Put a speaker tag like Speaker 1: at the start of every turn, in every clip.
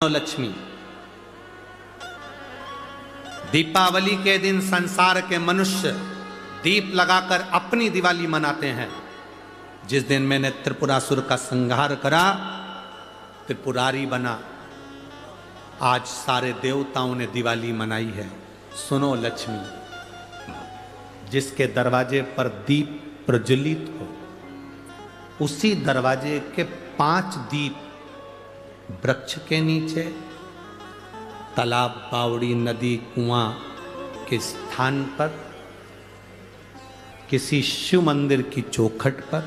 Speaker 1: मानो लक्ष्मी। दीपावली के दिन संसार के मनुष्य दीप लगाकर अपनी दिवाली मनाते हैं। जिस दिन मैंने त्रिपुरासुर का संहार करा, त्रिपुरारी बना, आज सारे देवताओं ने दिवाली मनाई है। सुनो लक्ष्मी, जिसके दरवाजे पर दीप प्रज्वलित हो, उसी दरवाजे के 5 दीप वृक्ष के नीचे, तालाब, बावड़ी, नदी, कुआं के स्थान पर, किसी शिव मंदिर की चौखट पर,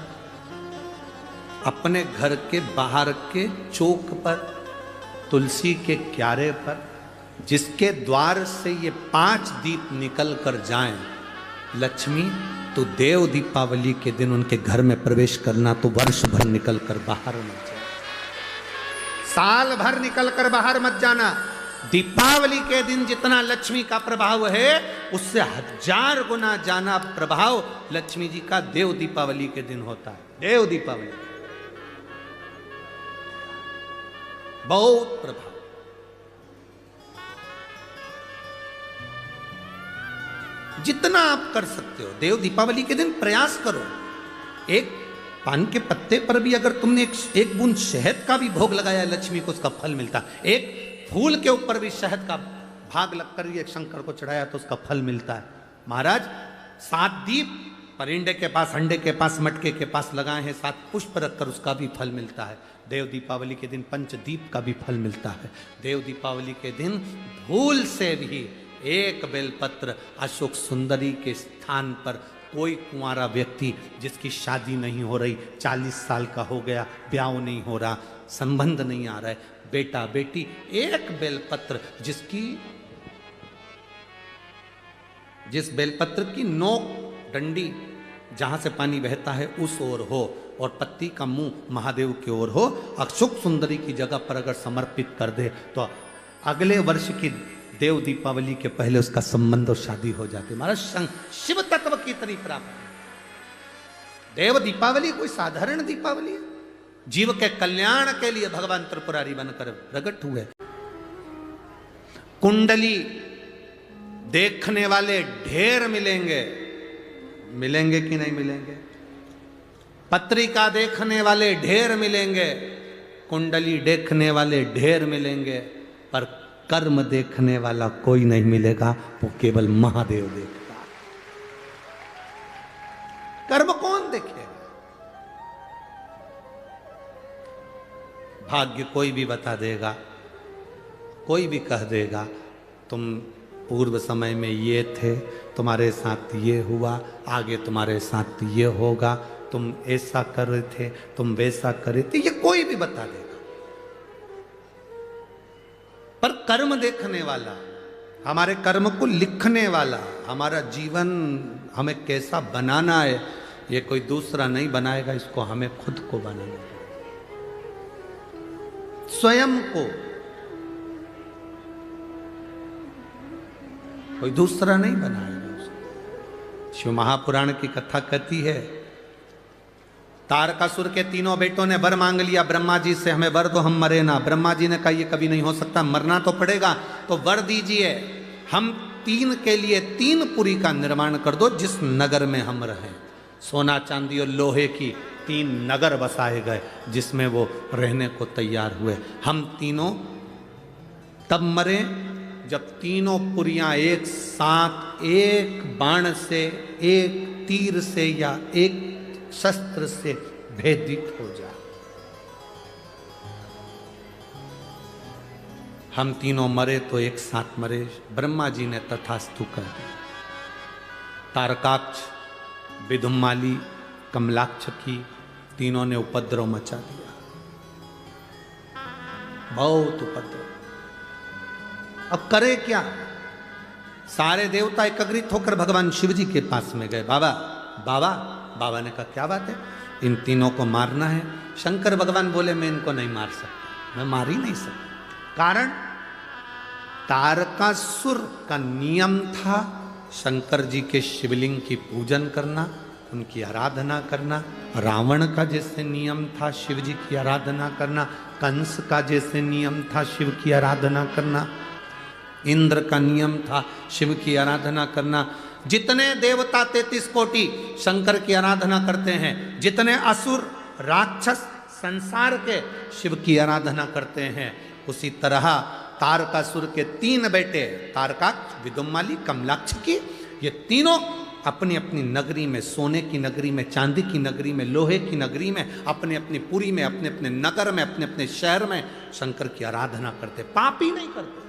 Speaker 1: अपने घर के बाहर के चौक पर, तुलसी के क्यारे पर, जिसके द्वार से ये 5 दीप निकल कर जाएं, लक्ष्मी तो देव दीपावली के दिन उनके घर में प्रवेश करना तो वर्ष भर निकल कर बाहर मत जाना, साल भर निकल कर बाहर मत जाना। दीपावली के दिन जितना लक्ष्मी का प्रभाव है, उससे 1000 गुना जाना प्रभाव लक्ष्मी जी का देव दीपावली के दिन होता है। देव दीपावली बहुत प्रभाव। जितना आप कर सकते हो देव दीपावली के दिन प्रयास करो। एक पान के पत्ते पर भी अगर तुमने एक बूंद शहद का भी भोग लगाया, लक्ष्मी को उसका फल मिलता। एक फूल के ऊपर भी शहद का भाग लगकर एक शंकर को चढ़ाया तो उसका फल मिलता है। महाराज 7 दीप परिंदे के पास, अंडे के पास, मटके के पास लगाए हैं, 7 पुष्प रखकर उसका भी फल मिलता है। देव दीपावली के दिन पंचदीप का भी फल मिलता है। देव दीपावली के दिन भूल से भी एक बेलपत्र अशोक सुंदरी के स्थान पर कोई कुंवारा व्यक्ति जिसकी शादी नहीं हो रही, 40 साल का हो गया, ब्याह नहीं हो रहा, संबंध नहीं आ रहा है, बेटा बेटी, एक बेलपत्र जिस बेलपत्र की नोक डंडी जहां से पानी बहता है उस ओर हो और पत्ती का मुंह महादेव की ओर हो, अशोक सुंदरी की जगह पर अगर समर्पित कर दे तो अगले वर्ष की देव दीपावली के पहले उसका संबंध और शादी हो जाती। महाराज शिव तत्व की तरी प्राप्त। देव दीपावली कोई साधारण दीपावली है, जीव के कल्याण के लिए भगवान त्रिपुरारी बनकर प्रकट हुए। कुंडली देखने वाले ढेर मिलेंगे, मिलेंगे कि नहीं मिलेंगे? पत्रिका देखने वाले ढेर मिलेंगे, कुंडली देखने वाले ढेर मिलेंगे, पर कर्म देखने वाला कोई नहीं मिलेगा, वो केवल महादेव देखेगा। कर्म कौन देखेगा? भाग्य कोई भी बता देगा, कोई भी कह देगा तुम पूर्व समय में ये थे, तुम्हारे साथ ये हुआ, आगे तुम्हारे साथ ये होगा, तुम ऐसा कर रहे थे, तुम वैसा कर रहे थे, ये कोई भी बता देगा। पर कर्म देखने वाला, हमारे कर्म को लिखने वाला, हमारा जीवन हमें कैसा बनाना है, ये कोई दूसरा नहीं बनाएगा, इसको हमें खुद को बनाना है, स्वयं को। कोई दूसरा नहीं बनाएगा उसको। शिव महापुराण की कथा कहती है, तारकासुर के 3 बेटों ने वर मांग लिया ब्रह्मा जी से, हमें वर दो, हम मरे ना। ब्रह्मा जी ने कहा ये कभी नहीं हो सकता, मरना तो पड़ेगा, तो वर दीजिए, हम 3 के लिए 3 पुरी का निर्माण कर दो जिस नगर में हम रहें। सोना चांदी और लोहे की 3 नगर बसाए गए जिसमें वो रहने को तैयार हुए। हम तीनों तब मरे जब 3 पुरियां एक साथ एक बाण से, एक तीर से या एक शस्त्र से भेदित हो जाए। हम तीनों मरे तो एक साथ मरे। ब्रह्मा जी ने तथास्तु कर दिया। तारकाक्ष, विदुम्माली, कमलाक्ष की तीनों ने उपद्रव मचा दिया, बहुत उपद्रव। अब करे क्या? सारे देवता एकत्रित होकर भगवान शिव जी के पास में गए। बाबा बाबा बाबा ने कहा क्या बात है, इन तीनों को मारना है। शंकर भगवान बोले मैं इनको नहीं मार सकता, मैं मार ही नहीं सकता। कारण तारकासुर का नियम था शंकर जी के शिवलिंग की पूजन करना, उनकी आराधना करना। रावण का जैसे नियम था शिव जी की आराधना करना, कंस का जैसे नियम था शिव की आराधना करना, इंद्र का नियम था शिव की आराधना करना। जितने देवता 33 कोटि शंकर की आराधना करते हैं, जितने असुर राक्षस संसार के शिव की आराधना करते हैं, उसी तरह तारकासुर के 3 बेटे तारकाक्ष, विदुम्माली, कमलाक्ष की, ये तीनों अपनी अपनी नगरी में, सोने की नगरी में, चांदी की नगरी में, लोहे की नगरी में, अपने अपनी पुरी में, अपने अपने नगर में, अपने अपने शहर में शंकर की आराधना करते, पाप ही नहीं करते।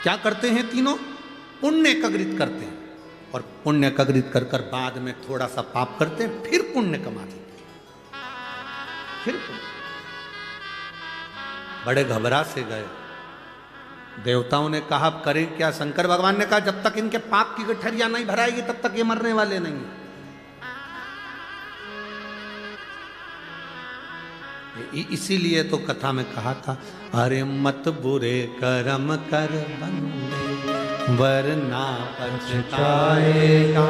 Speaker 1: क्या करते हैं तीनों? पुण्य एकत्रित करते हैं, और पुण्य एकत्रित कर कर बाद में थोड़ा सा पाप करते हैं, फिर पुण्य कमा देते हैं, फिर पुण्य। बड़े घबरा से गए। देवताओं ने कहा अब करें क्या? शंकर भगवान ने कहा जब तक इनके पाप की गठरिया नहीं भराएगी तब तक ये मरने वाले नहीं। इसीलिए तो कथा में कहा था, अरे मत बुरे कर्म कर बंदे वरना पछताएगा,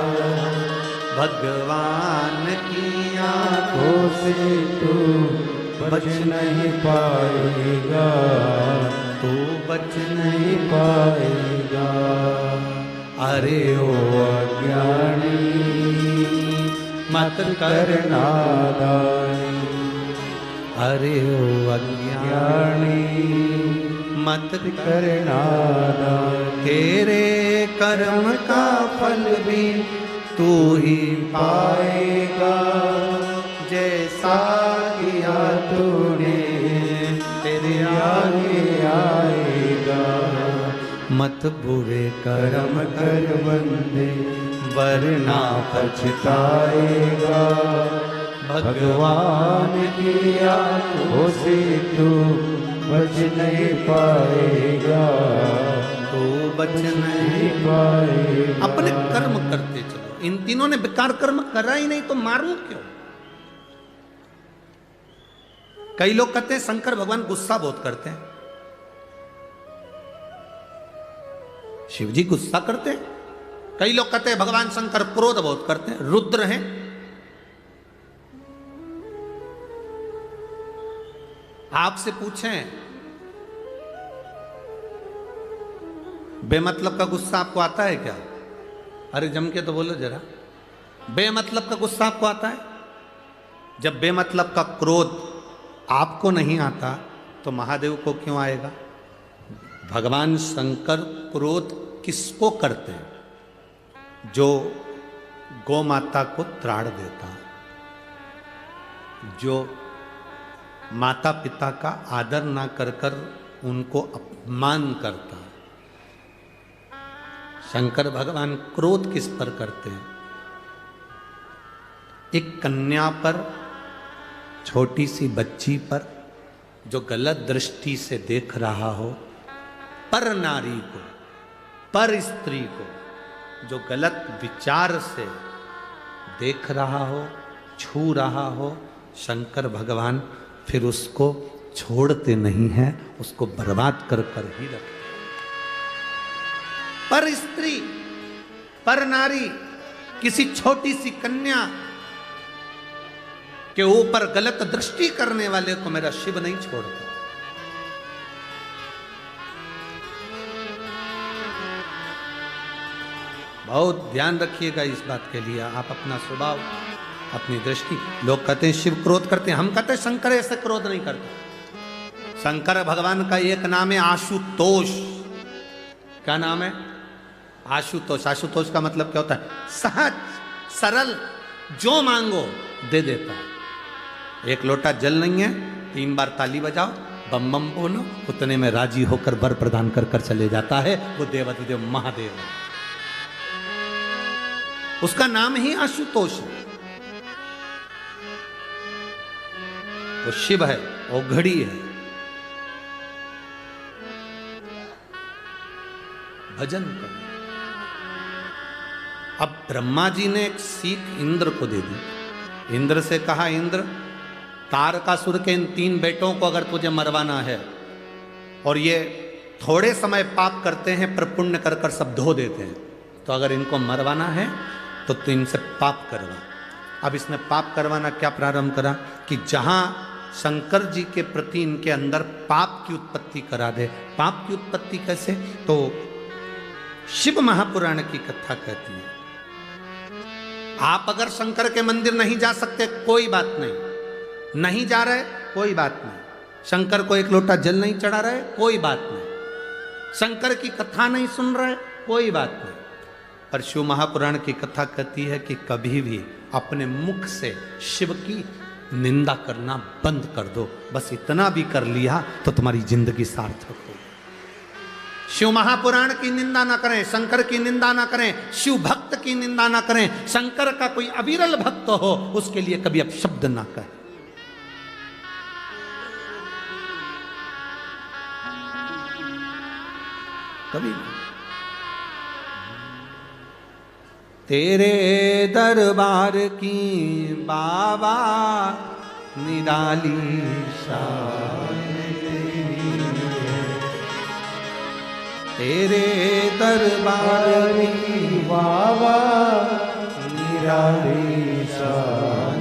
Speaker 1: भगवान की आंखों से तू बच नहीं पाएगा, तू बच नहीं पाएगा। अरे ओ अज्ञानी मत कर नादानी, अरे ओ अज्ञानी मत कर नादानी, तेरे कर्म का फल भी तू ही पाएगा, जैसा किया तूने तेरे आगे आएगा। मत बुरे कर्म कर बंदे वरना पछताएगा, भगवान की आंखों से तू बच नहीं पाएगा, तू बच नहीं पाएगा। अपने कर्म करते चलो। इन तीनों ने बेकार कर्म करा ही नहीं तो मारूं क्यों? कई लोग कहते हैं शंकर भगवान गुस्सा बहुत करते हैं। शिव जी गुस्सा करते हैं। कई लोग कहते हैं भगवान शंकर क्रोध बहुत करते हैं, रुद्र हैं। आपसे पूछें बेमतलब का गुस्सा आपको आता है क्या? अरे जम के तो बोलो जरा, बेमतलब का गुस्सा आपको आता है? जब बेमतलब का क्रोध आपको नहीं आता तो महादेव को क्यों आएगा? भगवान शंकर क्रोध किसको करते हैं? जो गौ माता को त्राण देता, जो माता पिता का आदर ना कर कर उनको अपमान करता। शंकर भगवान क्रोध किस पर करते हैं? एक कन्या पर, छोटी सी बच्ची पर जो गलत दृष्टि से देख रहा हो, पर नारी को, पर स्त्री को जो गलत विचार से देख रहा हो, छू रहा हो, शंकर भगवान फिर उसको छोड़ते नहीं हैं, उसको बर्बाद कर कर ही रखते। पर स्त्री, पर नारी, किसी छोटी सी कन्या के ऊपर गलत दृष्टि करने वाले को मेरा शिव नहीं छोड़ता। बहुत ध्यान रखिएगा इस बात के लिए। आप अपना स्वभाव, अपनी दृष्टि, लोग कहते हैं शिव क्रोध करते हैं, हम कहते हैं शंकर ऐसे क्रोध नहीं करते। शंकर भगवान का एक नाम है आशुतोष। क्या नाम है? आशुतोष। आशुतोष का मतलब क्या होता है? सहज, सरल, जो मांगो दे देता है। एक लोटा जल नहीं है, 3 बार ताली बजाओ, बम बम बोलो, उतने में राजी होकर वर प्रदान कर कर चले जाता है। वो देवाधिदेव महादेव है, उसका नाम ही आशुतोष है। वो शिव है, वो घड़ी है। भजन करो। अब ब्रह्मा जी ने एक सीख इंद्र को दे दी। इंद्र से कहा, इंद्र तारकासुर के इन 3 बेटों को अगर तुझे मरवाना है, और ये थोड़े समय पाप करते हैं पर पुण्य कर कर सब धो देते हैं, तो अगर इनको मरवाना है तो तू इनसे पाप करवा। अब इसने पाप करवाना क्या प्रारंभ करा कि जहां शंकर जी के प्रति इनके अंदर पाप की उत्पत्ति करा दे। पाप की उत्पत्ति कैसे? तो शिव महापुराण की कथा कहती है, आप अगर शंकर के मंदिर नहीं जा सकते कोई बात नहीं, नहीं जा रहे कोई बात नहीं, शंकर को एक लोटा जल नहीं चढ़ा रहे कोई बात नहीं, शंकर की कथा नहीं सुन रहे कोई बात नहीं, पर शिव महापुराण की कथा कहती है कि कभी भी अपने मुख से शिव की निंदा करना बंद कर दो। बस इतना भी कर लिया तो तुम्हारी जिंदगी सार्थक हो। शिव महापुराण की निंदा ना करें, शंकर की निंदा ना करें, शिव भक्त की निंदा ना करें। शंकर का कोई अविरल भक्त हो उसके लिए कभी अपशब्द ना कहें। कभी तेरे दरबार की बाबा निराली शान तेरे दरबार की बाबा निराली शान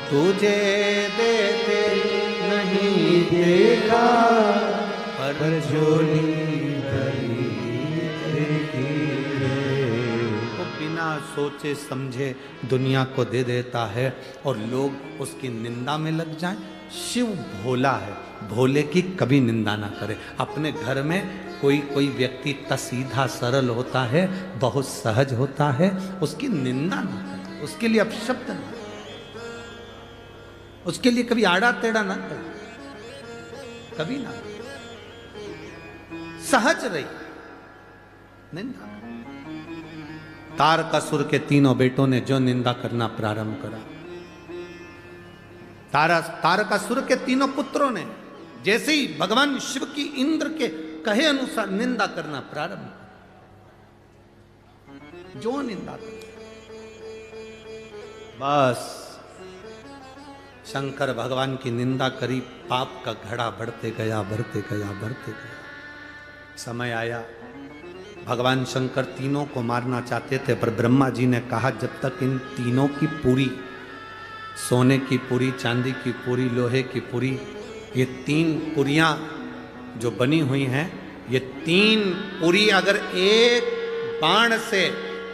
Speaker 1: तुझे देते नहीं देखा पर झोली सोचे समझे दुनिया को दे देता है और लोग उसकी निंदा में लग जाएं। शिव भोला है, भोले की कभी निंदा ना करे। अपने घर में कोई व्यक्ति सीधा सरल होता है, बहुत सहज होता है, उसकी निंदा ना करे, उसके लिए अपशब्द ना, उसके लिए कभी आड़ा टेढ़ा ना करे, कभी ना, सहज रही निंदा। तारकासुर के 3 बेटों ने जो निंदा करना प्रारंभ करा, तारकासुर के 3 पुत्रों ने जैसे ही भगवान शिव की इंद्र के कहे अनुसार निंदा करना प्रारंभ करा, जो निंदा कर, बस शंकर भगवान की निंदा करी, पाप का घड़ा बढ़ते गया, बढ़ते गया, बढ़ते गया। समय आया भगवान शंकर तीनों को मारना चाहते थे, पर ब्रह्मा जी ने कहा जब तक इन तीनों की पूरी, सोने की पूरी, चांदी की पूरी, लोहे की पूरी, ये 3 पुरियां जो बनी हुई हैं, ये 3 पुरी अगर एक बाण से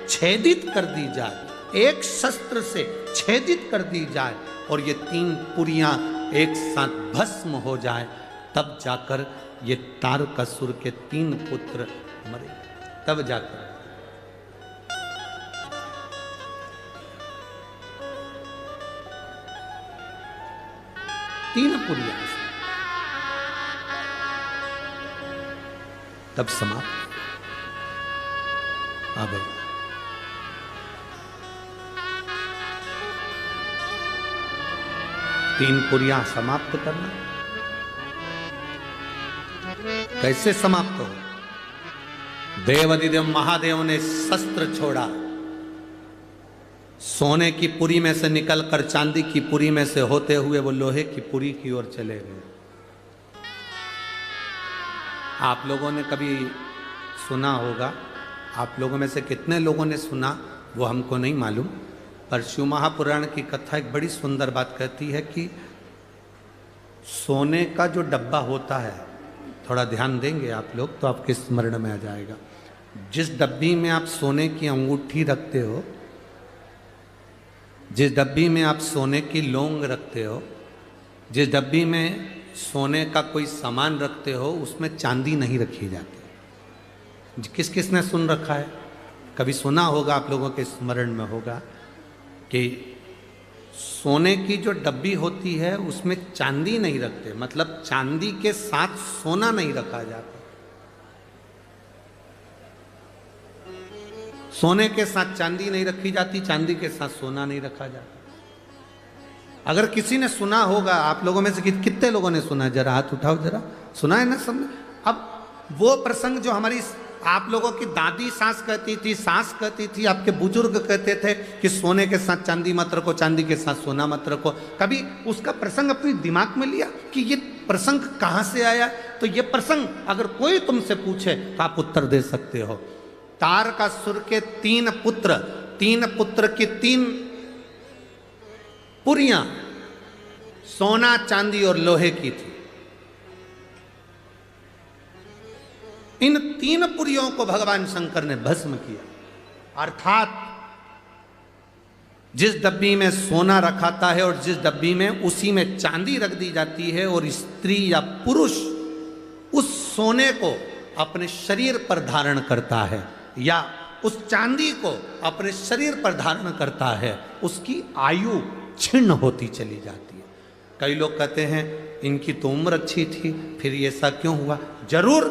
Speaker 1: छेदित कर दी जाए, एक शस्त्र से छेदित कर दी जाए और ये 3 पुरियां एक साथ भस्म हो जाए, तब जाकर ये तारकासुर के 3 पुत्र मरे, तब जाकर। तीन पुरिया तब समाप्त। अब 3 पुरिया समाप्त करना, कैसे समाप्त हो? देवाधिदेव महादेव ने शस्त्र छोड़ा, सोने की पुरी में से निकलकर चांदी की पुरी में से होते हुए वो लोहे की पुरी की ओर चले गए। आप लोगों ने कभी सुना होगा, आप लोगों में से कितने लोगों ने सुना वो हमको नहीं मालूम, पर शिव महापुराण की कथा एक बड़ी सुंदर बात कहती है कि सोने का जो डब्बा होता है, थोड़ा ध्यान देंगे आप लोग तो आपके स्मरण में आ जाएगा। जिस डब्बी में आप सोने की अंगूठी रखते हो, जिस डब्बी में आप सोने की लौंग रखते हो, जिस डब्बी में सोने का कोई सामान रखते हो, उसमें चांदी नहीं रखी जाती। किस किस ने सुन रखा है? कभी सुना होगा, आप लोगों के स्मरण में होगा कि सोने की जो डब्बी होती है उसमें चांदी नहीं रखते, मतलब चांदी के साथ सोना नहीं रखा जाता। सोने के साथ चांदी नहीं रखी जाती, चांदी के साथ सोना नहीं रखा जाता। अगर किसी ने सुना होगा, आप लोगों में से कितने लोगों ने सुना है? जरा हाथ उठाओ, जरा सुना है ना सबने? अब वो प्रसंग जो हमारी आप लोगों की दादी सास कहती थी, सास कहती थी, आपके बुजुर्ग कहते थे कि सोने के साथ चांदी मत रखो, चांदी के साथ सोना मत रखो। कभी उसका प्रसंग अपने दिमाग में लिया कि ये प्रसंग कहाँ से आया? तो ये प्रसंग अगर कोई तुमसे पूछे तो आप उत्तर दे सकते हो। तारकासुर के तीन पुत्र की 3 पुरियां सोना, चांदी और लोहे की थी। इन 3 पुरियों को भगवान शंकर ने भस्म किया, अर्थात जिस डब्बी में सोना रखाता है और जिस डब्बी में उसी में चांदी रख दी जाती है, और स्त्री या पुरुष उस सोने को अपने शरीर पर धारण करता है या उस चांदी को अपने शरीर पर धारण करता है, उसकी आयु छिन्न होती चली जाती है। कई लोग कहते हैं इनकी तो उम्र अच्छी थी, फिर ये ऐसा क्यों हुआ? जरूर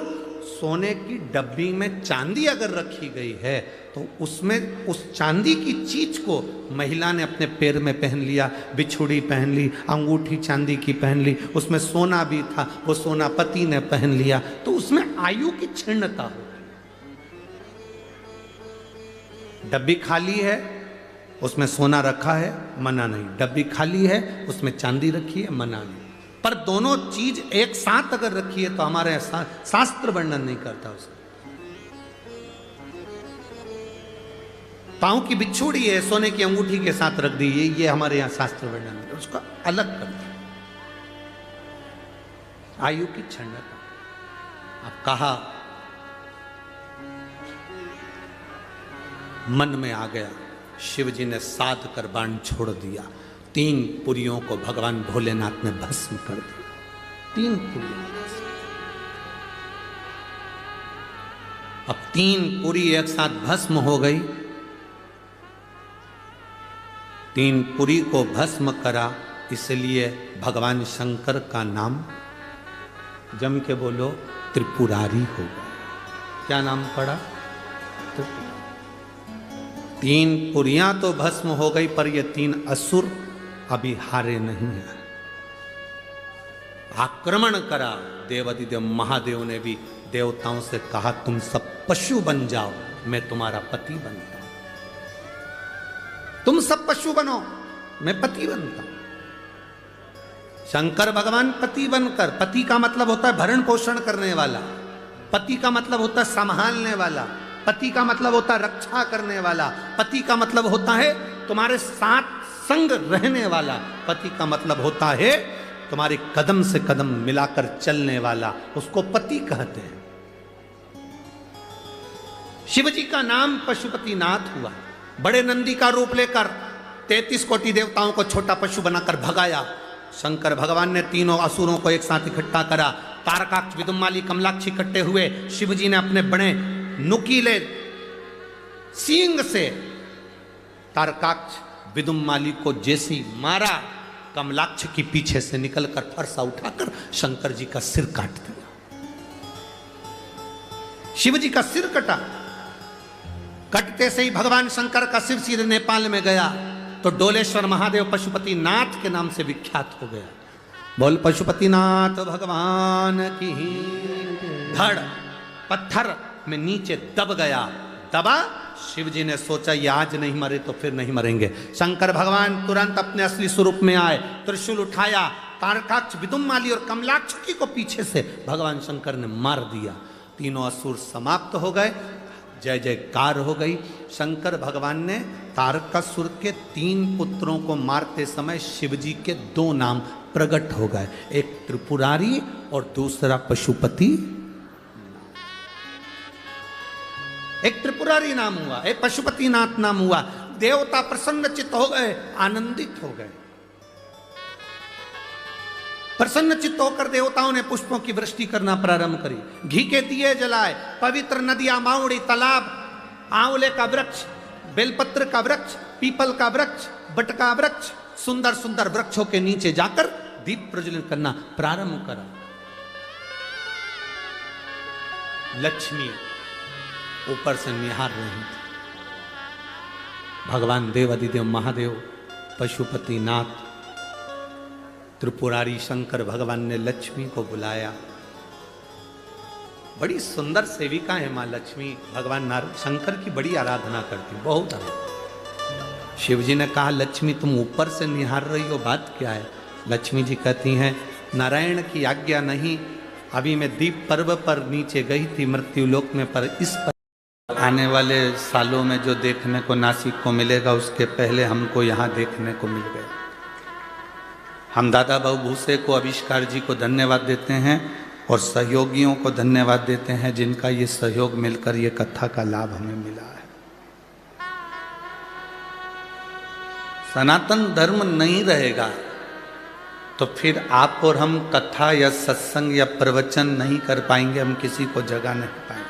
Speaker 1: सोने की डब्बी में चांदी अगर रखी गई है तो उसमें उस चांदी की चीज को महिला ने अपने पैर में पहन लिया, बिछुड़ी पहन ली, अंगूठी चांदी की पहन ली, उसमें सोना भी था, वो सोना पति ने पहन लिया, तो उसमें आयु की क्षीणता हो। डब्बी खाली है, उसमें सोना रखा है, मना नहीं। डब्बी खाली है, उसमें चांदी रखी है, मना नहीं। पर दोनों चीज एक साथ अगर रखी है तो हमारे शास्त्र वर्णन नहीं करता उसका। पांव की बिच्छूड़ी है, सोने की अंगूठी के साथ रख दी, ये हमारे यहां शास्त्र वर्णन नहीं, उसका अलग कर दिया। आयु की क्षणता। अब कहा, मन में आ गया, शिव जी ने साध कर बाण छोड़ दिया, 3 पुरियों को भगवान भोलेनाथ ने भस्म कर दिया। 3 पुरियों। अब 3 पुरी एक साथ भस्म हो गई। 3 पुरी को भस्म करा, इसलिए भगवान शंकर का नाम, जम के बोलो, त्रिपुरारी हो गया। क्या नाम पड़ा? 3 पुरियां तो भस्म हो गई, पर ये 3 असुर अभी हारे नहीं है। आक्रमण करा। देवादिदेव महादेव ने भी देवताओं से कहा, तुम सब पशु बन जाओ, मैं तुम्हारा पति बनता हूं। तुम सब पशु बनो, मैं पति बनता हूं। शंकर भगवान पति बनकर, पति का मतलब होता है भरण पोषण करने वाला, पति का मतलब होता है संभालने वाला, पति का मतलब होता है रक्षा करने वाला, पति का मतलब होता है तुम्हारे साथ संग रहने वाला, पति का मतलब होता है तुम्हारे कदम से कदम मिलाकर चलने वाला, उसको पति कहते हैं। शिव जी का नाम पशुपतिनाथ हुआ। बड़े नंदी का रूप लेकर 33 कोटि देवताओं को छोटा पशु बनाकर भगाया। शंकर भगवान ने तीनों असुरों को एक साथ इकट्ठा करा। तारकाक्ष, विदुम्माली, कमलाक्ष इकट्ठे हुए। शिव जी ने अपने बड़े नुकीले सींग से तारकाक्ष, विदुम्माली को जैसी मारा, कमलाक्ष की पीछे से निकलकर फरसा उठाकर शंकर जी का सिर काट दिया। शिव जी का सिर कटा। कटते से ही भगवान शंकर का सिर सीधे नेपाल में गया तो डोलेश्वर महादेव पशुपतिनाथ के नाम से विख्यात हो गया। बोल पशुपतिनाथ भगवान की। धड़ पत्थर में नीचे दब गया। दबा। शिव जी ने सोचा ये आज नहीं मरे तो फिर नहीं मरेंगे। शंकर भगवान तुरंत अपने असली स्वरूप में आए, त्रिशूल उठाया, तारकाक्ष, विदुम्माली और कमलाक्ष को पीछे से भगवान शंकर ने मार दिया। तीनों असुर समाप्त हो गए। जय जयकार हो गई। शंकर भगवान ने तारकासुर के 3 पुत्रों को मारते समय शिव जी के 2 नाम प्रकट हो गए, एक त्रिपुरारी और दूसरा पशुपति। एक त्रिपुरारी नाम हुआ, एक पशुपतिनाथ नाम हुआ। देवता प्रसन्नचित्त हो गए, आनंदित हो गए। प्रसन्नचित्त होकर देवताओं ने पुष्पों की वृष्टि करना प्रारंभ करी, घी के दिए जलाए, पवित्र नदियां, माउड़ी, तालाब, आंवले का वृक्ष, बेलपत्र का वृक्ष, पीपल का वृक्ष, बट का वृक्ष, सुंदर सुंदर वृक्षों के नीचे जाकर दीप प्रज्वलित करना प्रारंभ करा। लक्ष्मी ऊपर से निहार रही थी। भगवान देवादिदेव महादेव, पशुपतिनाथ, त्रिपुरारी शंकर भगवान ने लक्ष्मी को बुलाया। बड़ी सुंदर सेविका है माँ लक्ष्मी, भगवान नारायण शंकर की बड़ी आराधना करती, बहुत आराधना। शिव जी ने कहा लक्ष्मी तुम ऊपर से निहार रही हो, बात क्या है? लक्ष्मी जी कहती हैं नारायण की आज्ञा नहीं, अभी मैं दीप पर्व पर नीचे गई थी मृत्युलोक में, पर इस पर आने वाले सालों में जो देखने को नासिक को मिलेगा उसके पहले हमको यहाँ देखने को मिल गया। हम दादा बाबू भूसे को, आविष्कार जी को धन्यवाद देते हैं और सहयोगियों को धन्यवाद देते हैं जिनका ये सहयोग मिलकर ये कथा का लाभ हमें मिला है। सनातन धर्म नहीं रहेगा तो फिर आप और हम कथा या सत्संग या प्रवचन नहीं कर पाएंगे, हम किसी को जगा नहीं पाएंगे।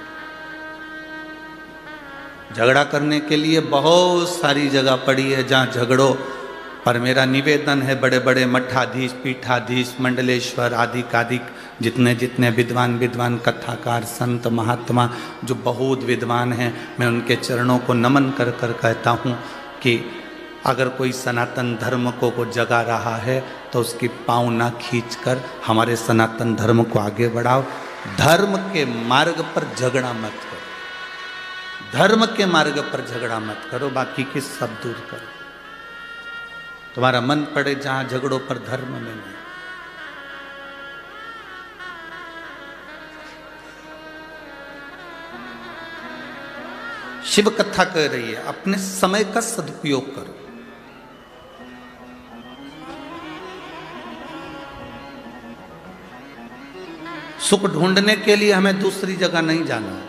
Speaker 1: झगड़ा करने के लिए बहुत सारी जगह पड़ी है जहाँ झगड़ो, पर मेरा निवेदन है बड़े बड़े मठाधीश, पीठाधीश, मंडलेश्वर आदि कादिक जितने जितने विद्वान कथाकार, संत, महात्मा जो बहुत विद्वान हैं, मैं उनके चरणों को नमन कर कर कहता हूँ कि अगर कोई सनातन धर्म को जगा रहा है तो उसकी पाँव ना खींचकर हमारे सनातन धर्म को आगे बढ़ाओ। धर्म के मार्ग पर झगड़ा मत करो, धर्म के मार्ग पर झगड़ा मत करो, बाकी के सब दूर करो। तुम्हारा मन पड़े जहां झगड़ों पर, धर्म में नहीं। शिव कथा कह रही है अपने समय का सदुपयोग करो। सुख ढूंढने के लिए हमें दूसरी जगह नहीं जाना है।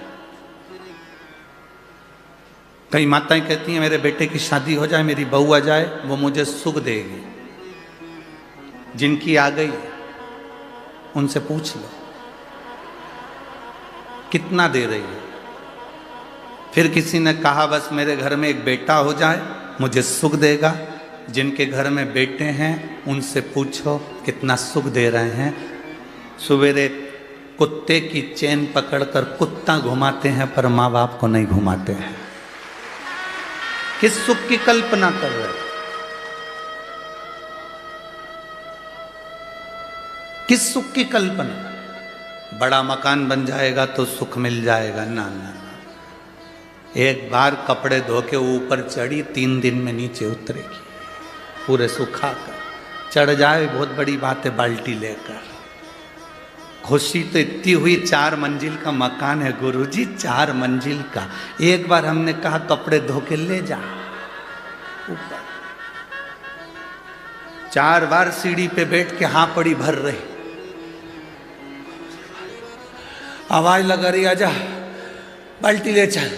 Speaker 1: कई माताएं कहती हैं मेरे बेटे की शादी हो जाए, मेरी बहू आ जाए, वो मुझे सुख देगी। जिनकी आ गई उनसे पूछ लो कितना दे रही है। फिर किसी ने कहा बस मेरे घर में एक बेटा हो जाए मुझे सुख देगा। जिनके घर में बेटे हैं उनसे पूछो कितना सुख दे रहे हैं। सवेरे कुत्ते की चेन पकड़कर कुत्ता घुमाते हैं पर माँ बाप को नहीं घुमाते हैं। किस सुख की कल्पना कर रहे हैं? किस सुख की कल्पना? बड़ा मकान बन जाएगा तो सुख मिल जाएगा? ना ना ना। एक बार कपड़े धो के ऊपर चढ़ी 3 दिन में नीचे उतरेगी, पूरे सुखा कर। चढ़ जाए बहुत बड़ी बात है, बाल्टी लेकर। खुशी तो इतनी हुई 4 मंजिल का मकान है गुरुजी, 4 मंजिल का। एक बार हमने कहा कपड़े धो के ले जा ऊपर। 4 बार सीढ़ी पे बैठ के हाँ पड़ी भर रही, आवाज लगा रही आजा बाल्टी ले चल।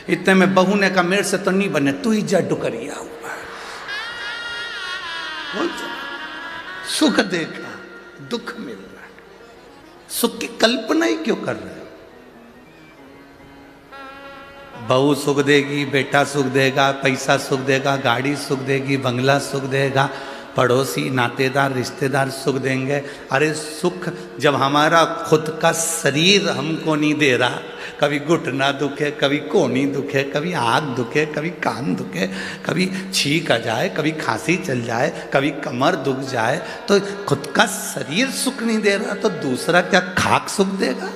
Speaker 1: इतने में बहू ने कहा मेरे से तो नहीं बने, तू ही जा डुकरिया ऊपर। सुख देखा, दुख मिल रहा। सुख की कल्पना ही क्यों कर रहे हो? बहू सुख देगी, बेटा सुख देगा, पैसा सुख देगा, गाड़ी सुख देगी, बंगला सुख देगा, पड़ोसी, नातेदार, रिश्तेदार सुख देंगे। अरे सुख जब हमारा खुद का शरीर हमको नहीं दे रहा, कभी घुटना दुखे, कभी कोहनी दुखे, कभी आँख दुखे, कभी कान दुखे, कभी छींक आ जाए, कभी खांसी चल जाए, कभी कमर दुख जाए, तो खुद का शरीर सुख नहीं दे रहा तो दूसरा क्या खाक सुख देगा?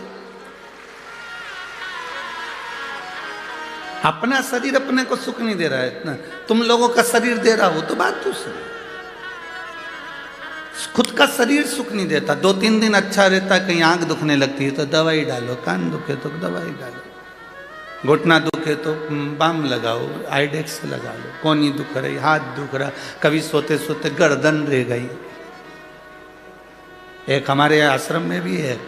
Speaker 1: अपना शरीर अपने को सुख नहीं दे रहा है, तुम लोगों का शरीर दे रहा हो तो बात दूसरी। खुद का शरीर सुख नहीं देता। 2-3 दिन अच्छा रहता, कहीं आंख दुखने लगती है तो दवाई डालो, कान दुखे तो दवाई डालो, घुटना दुखे तो बाम लगाओ, आइडेक्स लगा लो, कोहनी दुख रही, हाथ दुख रहा, कभी सोते सोते गर्दन रह गई। एक हमारे आश्रम में भी है,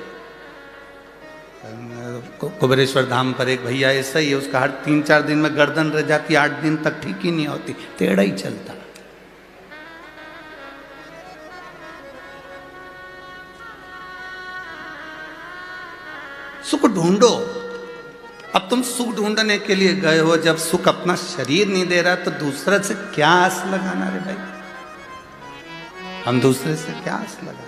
Speaker 1: कुबेरेश्वर धाम पर एक भैया ऐसा ही है, उसका हर 3-4 दिन में गर्दन रह जाती, 8 दिन तक ठीक ही नहीं होती, टेढ़ा ही चलता। सुख ढूंढो। अब तुम सुख ढूंढने के लिए गए हो, जब सुख अपना शरीर नहीं दे रहा तो दूसरे से क्या आस लगाना रे भाई? हम दूसरे से क्या आस लगाना?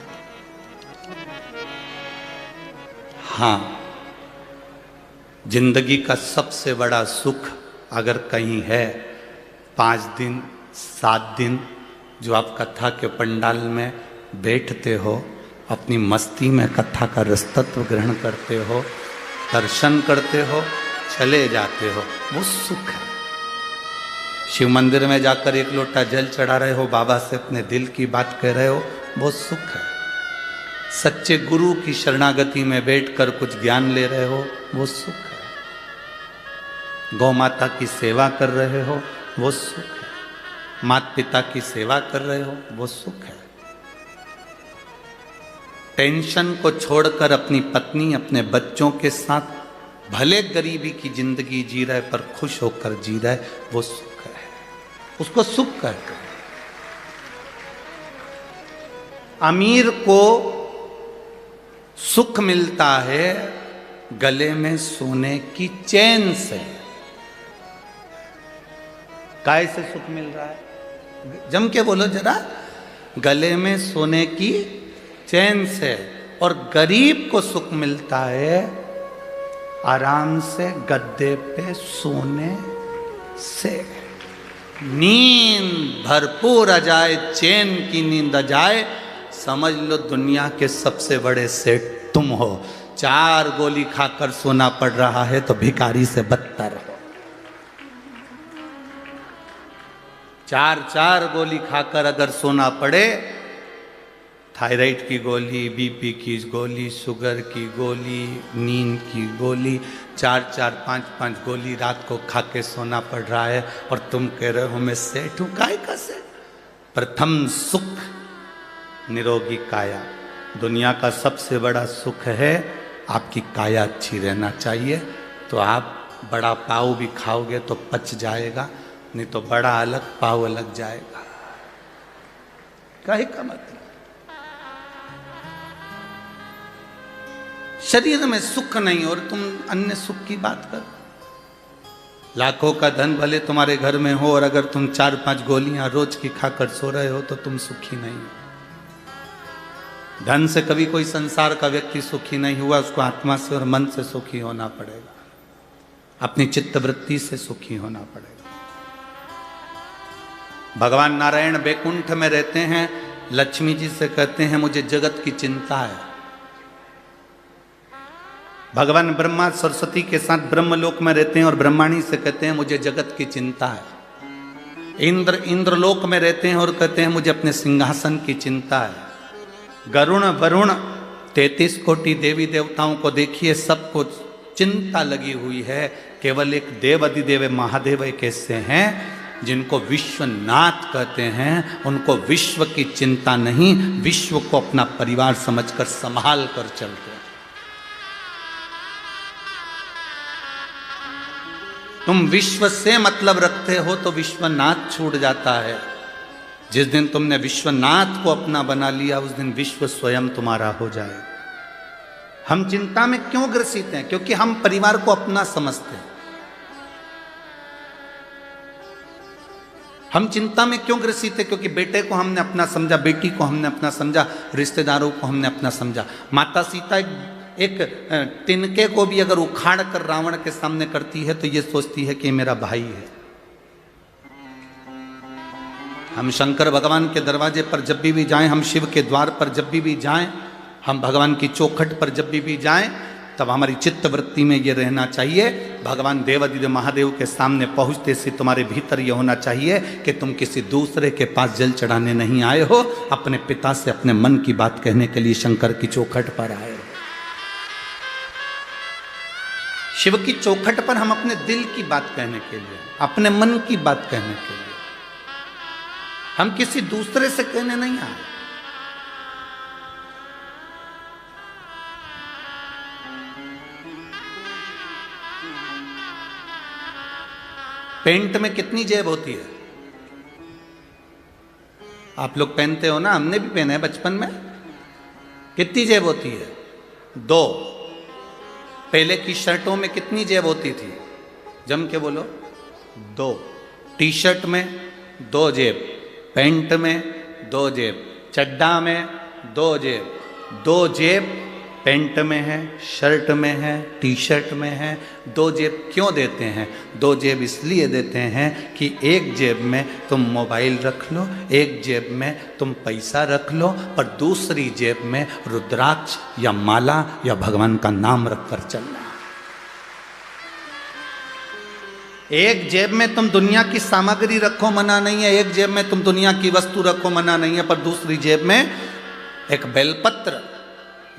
Speaker 1: हाँ, जिंदगी का सबसे बड़ा सुख अगर कहीं है, 5 दिन 7 दिन जो आप कथा के पंडाल में बैठते हो, अपनी मस्ती में कथा का रसतत्व ग्रहण करते हो, दर्शन करते हो, चले जाते हो, वो सुख है। शिव मंदिर में जाकर एक लोटा जल चढ़ा रहे हो, बाबा से अपने दिल की बात कह रहे हो, वो सुख है। सच्चे गुरु की शरणागति में बैठकर कुछ ज्ञान ले रहे हो, वो सुख है। गौ माता की सेवा कर रहे हो, वो सुख है। माता पिता की सेवा कर रहे हो, वो सुख है। टेंशन को छोड़कर अपनी पत्नी, अपने बच्चों के साथ भले गरीबी की जिंदगी जी रहे पर खुश होकर जी रहे, वो सुख है। उसको सुख कहते हैं। अमीर को सुख मिलता है गले में सोने की चैन से। काय से सुख मिल रहा है? जम के बोलो जरा। गले में सोने की चैन से। और गरीब को सुख मिलता है आराम से गद्दे पे सोने से। नींद भरपूर आ जाए, चैन की नींद आ जाए, समझ लो दुनिया के सबसे बड़े सेठ तुम हो। 4 गोली खाकर सोना पड़ रहा है तो भिखारी से बदतर हो। 4 गोली खाकर अगर सोना पड़े, थायराइड की गोली, बीपी की गोली, शुगर की गोली, नींद की गोली, 4-5 गोली रात को खा के सोना पड़ रहा है और तुम कह रहे हो मैं सेठ हूं। काय का सेठ? प्रथम सुख निरोगी काया। दुनिया का सबसे बड़ा सुख है आपकी काया अच्छी रहना चाहिए। तो आप बड़ा पाव भी खाओगे तो पच जाएगा, नहीं तो बड़ा अलग पाव अलग जाएगा। काहे का मतलब? शरीर में सुख नहीं और तुम अन्य सुख की बात कर। लाखों का धन भले तुम्हारे घर में हो और अगर तुम 4-5 गोलियां रोज की खाकर सो रहे हो तो तुम सुखी नहीं हो। धन से कभी कोई संसार का व्यक्ति सुखी नहीं हुआ, उसको आत्मा से और मन से सुखी होना पड़ेगा, अपनी चित्तवृत्ति से सुखी होना पड़ेगा। भगवान नारायण बैकुंठ में रहते हैं, लक्ष्मी जी से कहते हैं मुझे जगत की चिंता है। भगवान ब्रह्मा सरस्वती के साथ ब्रह्मलोक में रहते हैं और ब्रह्माणी से कहते हैं मुझे जगत की चिंता है। इंद्रलोक में रहते हैं और कहते हैं मुझे अपने सिंहासन की चिंता है। गरुण वरुण 33 कोटि देवी देवताओं को देखिए, सबको चिंता लगी हुई है। केवल एक देव अधिदेव महादेव एक ऐसे हैं जिनको विश्वनाथ कहते हैं। उनको विश्व की चिंता नहीं, विश्व को अपना परिवार समझकर संभाल कर चलते हैं। तुम विश्व से मतलब रखते हो तो विश्वनाथ छूट जाता है। जिस दिन तुमने विश्वनाथ को अपना बना लिया उस दिन विश्व स्वयं तुम्हारा हो जाए। हम चिंता में क्यों ग्रसित हैं? क्योंकि हम परिवार को अपना समझते हैं। हम चिंता में क्यों ग्रसित हैं? क्योंकि बेटे को हमने अपना समझा, बेटी को हमने अपना समझा, रिश्तेदारों को हमने अपना समझा। माता सीता एक तिनके को भी अगर उखाड़ कर रावण के सामने करती है तो ये सोचती है कि मेरा भाई है। हम शंकर भगवान के दरवाजे पर जब भी जाएं, हम शिव के द्वार पर जब भी जाएं, हम भगवान की चौखट पर जब भी जाएं, तब हमारी चित्त वृत्ति में ये रहना चाहिए। भगवान देवादिदेव महादेव के सामने पहुंचते से तुम्हारे भीतर ये होना चाहिए कि तुम किसी दूसरे के पास जल चढ़ाने नहीं आए हो, अपने पिता से अपने मन की बात कहने के लिए शंकर की चौखट पर आए हो। शिव की चौखट पर हम अपने दिल की बात कहने के लिए, अपने मन की बात कहने के लिए, हम किसी दूसरे से कहने नहीं आए। पेंट में कितनी जेब होती है? आप लोग पहनते हो ना, हमने भी पहना है बचपन में। कितनी जेब होती है? 2। पहले की शर्टों में कितनी जेब होती थी? जम के बोलो। 2। टी शर्ट में 2 जेब, पैंट में 2 जेब, चड्डा में 2 जेब। 2 जेब पैंट में है, शर्ट में है, टी शर्ट में है। 2 जेब क्यों देते हैं? 2 जेब इसलिए देते हैं कि एक जेब में तुम मोबाइल रख लो, एक जेब में तुम पैसा रख लो, पर दूसरी जेब में रुद्राक्ष या माला या भगवान का नाम रख कर चलना। एक जेब में तुम दुनिया की सामग्री रखो मना नहीं है, एक जेब में तुम दुनिया की वस्तु रखो मना नहीं है, पर दूसरी जेब में एक बेलपत्र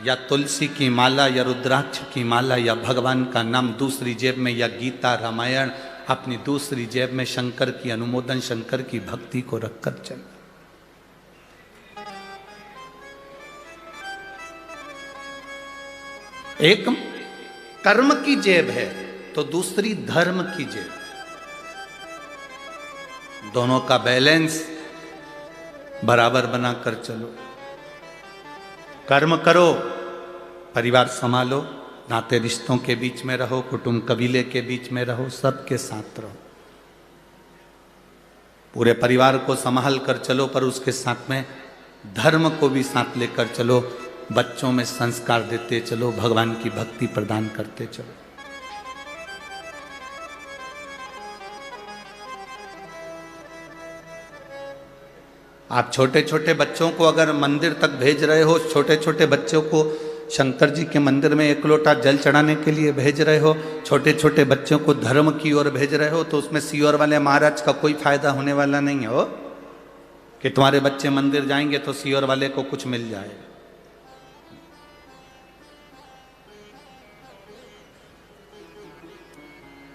Speaker 1: या तुलसी की माला या रुद्राक्ष की माला या भगवान का नाम दूसरी जेब में, या गीता रामायण अपनी दूसरी जेब में शंकर की अनुमोदन, शंकर की भक्ति को रखकर चल। एक कर्म की जेब है तो दूसरी धर्म की जेब। दोनों का बैलेंस बराबर बनाकर चलो। कर्म करो, परिवार संभालो, नाते रिश्तों के बीच में रहो, कुटुंब कबीले के बीच में रहो, सबके साथ रहो, पूरे परिवार को संभाल कर चलो, पर उसके साथ में धर्म को भी साथ लेकर चलो। बच्चों में संस्कार देते चलो, भगवान की भक्ति प्रदान करते चलो। आप छोटे छोटे बच्चों को अगर मंदिर तक भेज रहे हो, छोटे छोटे बच्चों को शंकर जी के मंदिर में एक लोटा जल चढ़ाने के लिए भेज रहे हो, छोटे छोटे बच्चों को धर्म की ओर भेज रहे हो, तो उसमें सीहोर वाले महाराज का कोई फायदा होने वाला नहीं हो कि तुम्हारे बच्चे मंदिर जाएंगे तो सीहोर वाले को कुछ मिल जाएगा।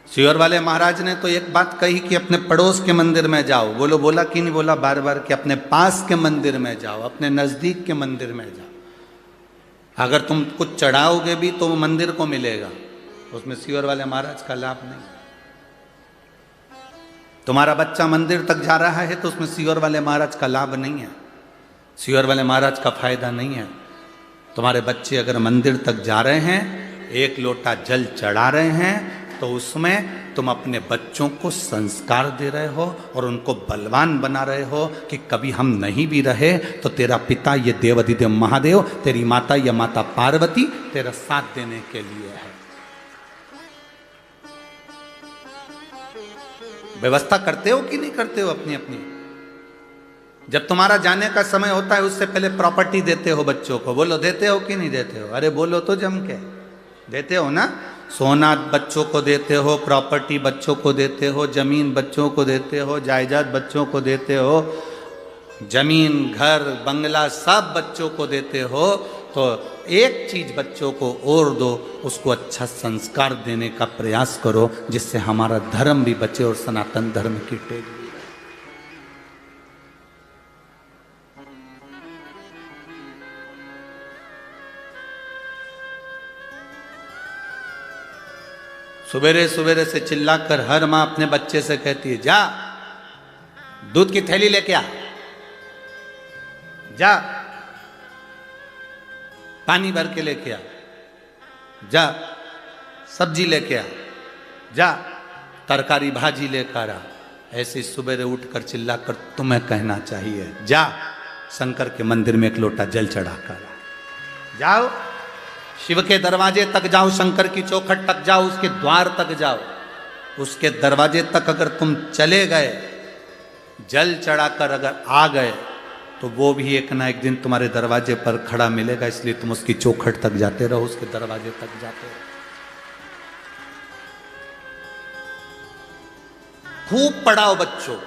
Speaker 1: सीहोर वाले महाराज ने तो एक बात कही कि अपने पड़ोस के मंदिर में जाओ। बोलो बोला कि नहीं बोला बार बार कि अपने पास के मंदिर में जाओ, अपने नजदीक के मंदिर में जाओ। अगर तुम कुछ चढ़ाओगे भी तो वो मंदिर को मिलेगा, उसमें सीहोर वाले महाराज का लाभ नहीं। तुम्हारा बच्चा मंदिर तक जा रहा है तो उसमें सीहोर वाले महाराज का लाभ नहीं है, सीहोर वाले महाराज का फायदा नहीं है। तुम्हारे बच्चे अगर मंदिर तक जा रहे हैं, एक लोटा जल चढ़ा रहे हैं, तो उसमें तुम अपने बच्चों को संस्कार दे रहे हो और उनको बलवान बना रहे हो कि कभी हम नहीं भी रहे तो तेरा पिता ये देवाधिदेव महादेव, तेरी माता ये माता पार्वती तेरा साथ देने के लिए है। व्यवस्था करते हो कि नहीं करते हो अपनी अपनी? जब तुम्हारा जाने का समय होता है उससे पहले प्रॉपर्टी देते हो बच्चों को। बोलो देते हो कि नहीं देते हो? अरे बोलो तो जम के। देते हो ना? सोना बच्चों को देते हो, प्रॉपर्टी बच्चों को देते हो, जमीन बच्चों को देते हो, जायदाद बच्चों को देते हो, जमीन घर बंगला सब बच्चों को देते हो। तो एक चीज बच्चों को और दो, उसको अच्छा संस्कार देने का प्रयास करो, जिससे हमारा धर्म भी बचे और सनातन धर्म की टेक भी। सुबेरे सुबेरे से चिल्लाकर हर मां अपने बच्चे से कहती है, जा दूध की थैली लेके आ, जा पानी भर के लेके आ, जा सब्जी लेके आ, जा तरकारी भाजी लेकर आ। ऐसे सुबेरे उठकर चिल्लाकर तुम्हें कहना चाहिए, जा शंकर के मंदिर में एक लोटा जल चढ़ाकर आ। जाओ शिव के दरवाजे तक जाओ, शंकर की चौखट तक जाओ, उसके द्वार तक जाओ। उसके दरवाजे तक अगर तुम चले गए, जल चढ़ाकर अगर आ गए, तो वो भी एक ना एक दिन तुम्हारे दरवाजे पर खड़ा मिलेगा। इसलिए तुम उसकी चौखट तक जाते रहो, उसके दरवाजे तक जाते रहो। खूब पढ़ाओ बच्चों,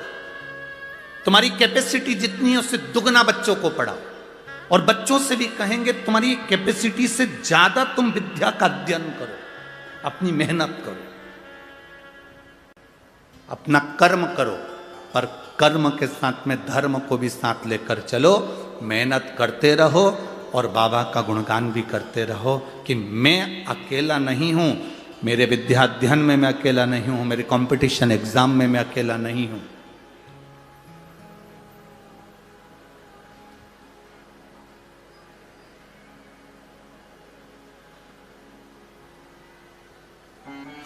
Speaker 1: तुम्हारी कैपेसिटी जितनी है उससे दुगना बच्चों को पढ़ाओ। और बच्चों से भी कहेंगे तुम्हारी कैपेसिटी से ज्यादा तुम विद्या का अध्ययन करो, अपनी मेहनत करो, अपना कर्म करो, पर कर्म के साथ में धर्म को भी साथ लेकर चलो। मेहनत करते रहो और बाबा का गुणगान भी करते रहो कि मैं अकेला नहीं हूं, मेरे विद्या अध्ययन में मैं अकेला नहीं हूं, मेरे कंपटीशन एग्जाम में मैं अकेला नहीं हूं।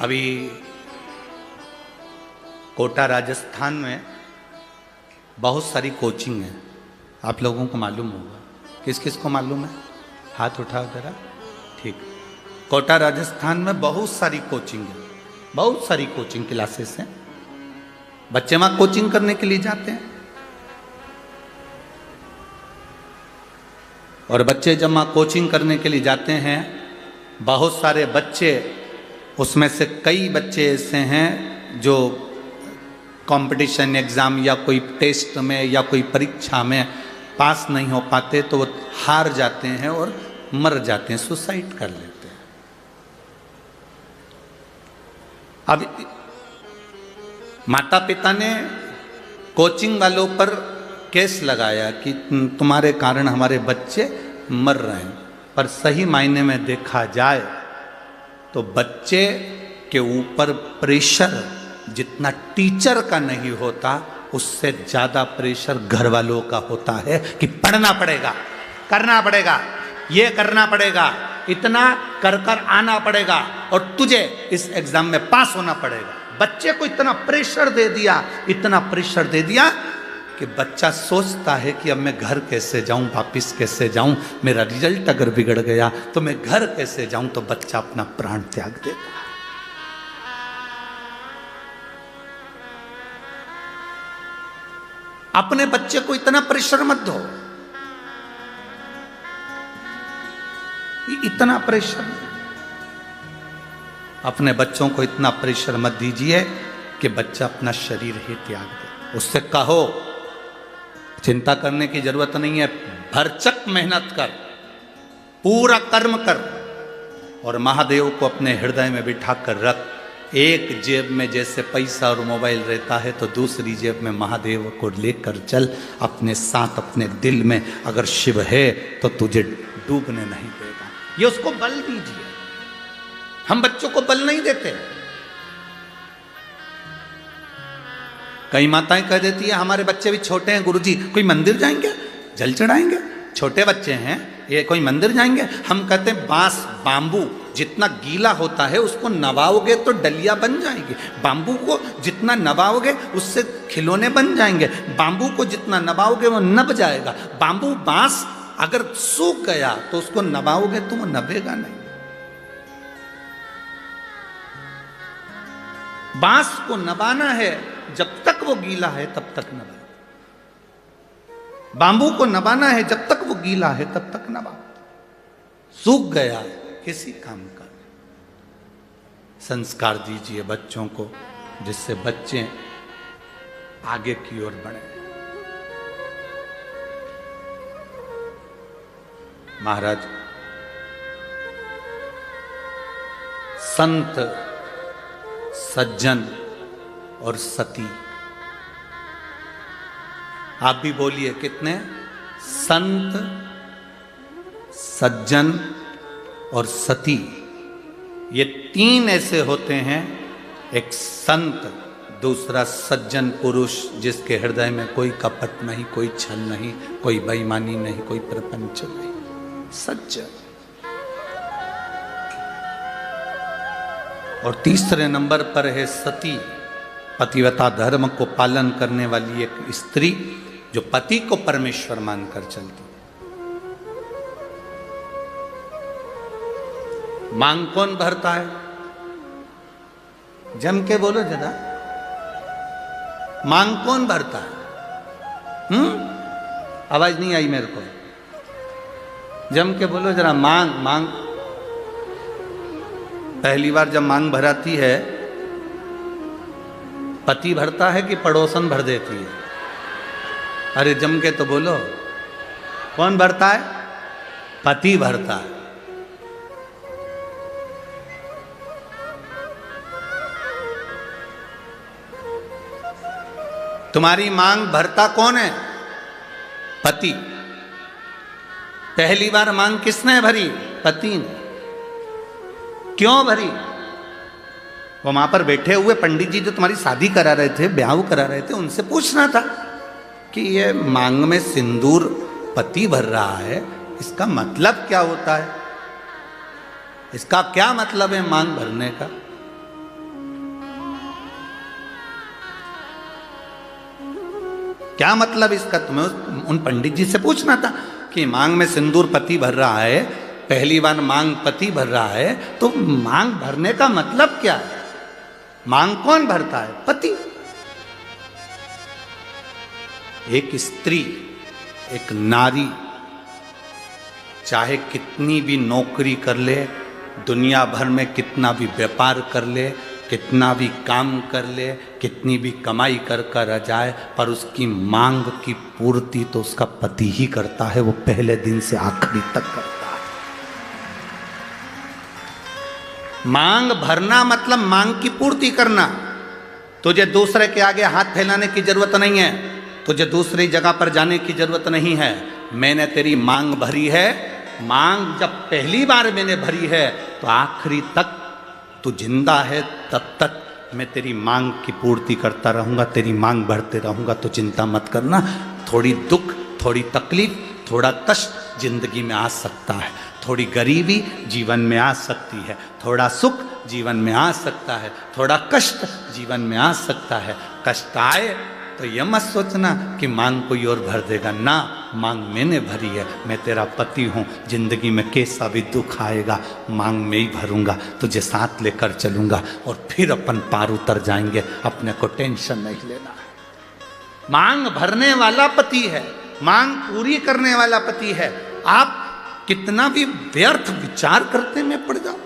Speaker 1: अभी कोटा राजस्थान में बहुत सारी कोचिंग है, आप लोगों को मालूम होगा। किस किस को मालूम है? हाथ उठाओ जरा। ठीक, कोटा राजस्थान में बहुत सारी कोचिंग है, बहुत सारी कोचिंग क्लासेस हैं। बच्चे वहां कोचिंग करने के लिए जाते हैं, और बच्चे जब वहां कोचिंग करने के लिए जाते हैं, बहुत सारे बच्चे, उसमें से कई बच्चे ऐसे हैं जो कंपटीशन एग्ज़ाम या कोई टेस्ट में या कोई परीक्षा में पास नहीं हो पाते तो वो हार जाते हैं और मर जाते हैं, सुसाइड कर लेते हैं। अब माता पिता ने कोचिंग वालों पर केस लगाया कि तुम्हारे कारण हमारे बच्चे मर रहे हैं, पर सही मायने में देखा जाए तो बच्चे के ऊपर प्रेशर जितना टीचर का नहीं होता, उससे ज्यादा प्रेशर घर वालों का होता है कि पढ़ना पड़ेगा, करना पड़ेगा, ये करना पड़ेगा, इतना कर कर आना पड़ेगा और तुझे इस एग्जाम में पास होना पड़ेगा। बच्चे को इतना प्रेशर दे दिया, इतना प्रेशर दे दिया कि बच्चा सोचता है कि अब मैं घर कैसे जाऊं, वापिस कैसे जाऊं, मेरा रिजल्ट अगर बिगड़ गया तो मैं घर कैसे जाऊं, तो बच्चा अपना प्राण त्याग देता है। अपने बच्चे को इतना प्रेशर मत दो, इतना प्रेशर, अपने बच्चों को इतना प्रेशर मत दीजिए कि बच्चा अपना शरीर ही त्याग दे। उससे कहो चिंता करने की जरूरत नहीं है, भरचक मेहनत कर, पूरा कर्म कर और महादेव को अपने हृदय में बिठा कर रख। एक जेब में जैसे पैसा और मोबाइल रहता है तो दूसरी जेब में महादेव को लेकर चल, अपने साथ अपने दिल में अगर शिव है तो तुझे डूबने नहीं देगा। ये उसको बल दीजिए, हम बच्चों को बल नहीं देते। कई माताएं कह देती है हमारे बच्चे भी छोटे हैं गुरुजी, कोई मंदिर जाएंगे, जल चढ़ाएंगे, छोटे बच्चे हैं ये कोई मंदिर जाएंगे। हम कहते हैं बांस बांबू जितना गीला होता है उसको नवाओगे तो डलिया बन जाएगी, बांबू को जितना नवाओगे उससे खिलौने बन जाएंगे, बांबू को जितना नवाओगे वो नब जाएगा। बांबू बांस अगर सूख गया तो उसको नवाओगे तो वो नबेगा नहीं। बांस को नबाना है, जब तक वो गीला है तब तक नबा। बांबू को नबाना है, जब तक वो गीला है तब तक नबा। सूख गया किसी काम का। संस्कार दीजिए बच्चों को जिससे बच्चे आगे की ओर बढ़े। महाराज संत सज्जन और सती, आप भी बोलिए कितने? संत सज्जन और सती, ये तीन ऐसे होते हैं। एक संत, दूसरा सज्जन पुरुष जिसके हृदय में कोई कपट नहीं, कोई छल नहीं, कोई बेईमानी नहीं, कोई प्रपंच नहीं, सज्जन। और तीसरे नंबर पर है सती, पतिव्रता धर्म को पालन करने वाली एक स्त्री जो पति को परमेश्वर मानकर चलती। मांग कौन भरता है? जम के बोलो जरा, मांग कौन भरता है? आवाज नहीं आई मेरे को, जम के बोलो जरा। मांग मांग पहली बार जब मांग भराती है पति भरता है कि पड़ोसन भर देती है? अरे जम के तो बोलो, कौन भरता है? पति भरता है। तुम्हारी मांग भरता कौन है? पति। पहली बार मांग किसने भरी? पति ने। क्यों भरी? वो वहां पर बैठे हुए पंडित जी जो तुम्हारी शादी करा रहे थे, ब्याह करा रहे थे, उनसे पूछना था कि ये मांग में सिंदूर पति भर रहा है, इसका मतलब क्या होता है? इसका क्या मतलब है मांग भरने का? क्या मतलब इसका? तुम्हें उन पंडित जी से पूछना था कि मांग में सिंदूर पति भर रहा है, पहली बार मांग पति भर रहा है, तो मांग भरने का मतलब क्या है? मांग कौन भरता है? पति। एक स्त्री, एक नारी चाहे कितनी भी नौकरी कर ले, दुनिया भर में कितना भी व्यापार कर ले, कितना भी काम कर ले, कितनी भी कमाई कर आ जाए, पर उसकी मांग की पूर्ति तो उसका पति ही करता है, वो पहले दिन से आखिरी तक करता है। मांग भरना मतलब मांग की पूर्ति करना। तुझे दूसरे के आगे हाथ फैलाने की जरूरत नहीं है, तुझे दूसरी जगह पर जाने की जरूरत नहीं है। मैंने तेरी मांग भरी है, मांग जब पहली बार मैंने भरी है तो आखिरी तक तू जिंदा है, तब तक मैं तेरी मांग की पूर्ति करता रहूंगा, तेरी मांग भरते रहूंगा। तो चिंता मत करना। थोड़ी दुख, थोड़ी तकलीफ, थोड़ा कष्ट जिंदगी में आ सकता है, थोड़ी गरीबी जीवन में आ सकती है, थोड़ा सुख जीवन में आ सकता है, थोड़ा कष्ट जीवन में आ सकता है। कष्ट आए तो यह मत सोचना कि मांग कोई और भर देगा ना, मांग मैंने भरी है, मैं तेरा पति हूँ। जिंदगी में कैसा भी दुख आएगा मांग मैं ही भरूंगा, तुझे साथ लेकर चलूंगा और फिर अपन पार उतर जाएंगे। अपने को टेंशन नहीं लेना। मांग भरने वाला पति है, मांग पूरी करने वाला पति है। आप कितना भी व्यर्थ विचार करते में पड़ जाओ।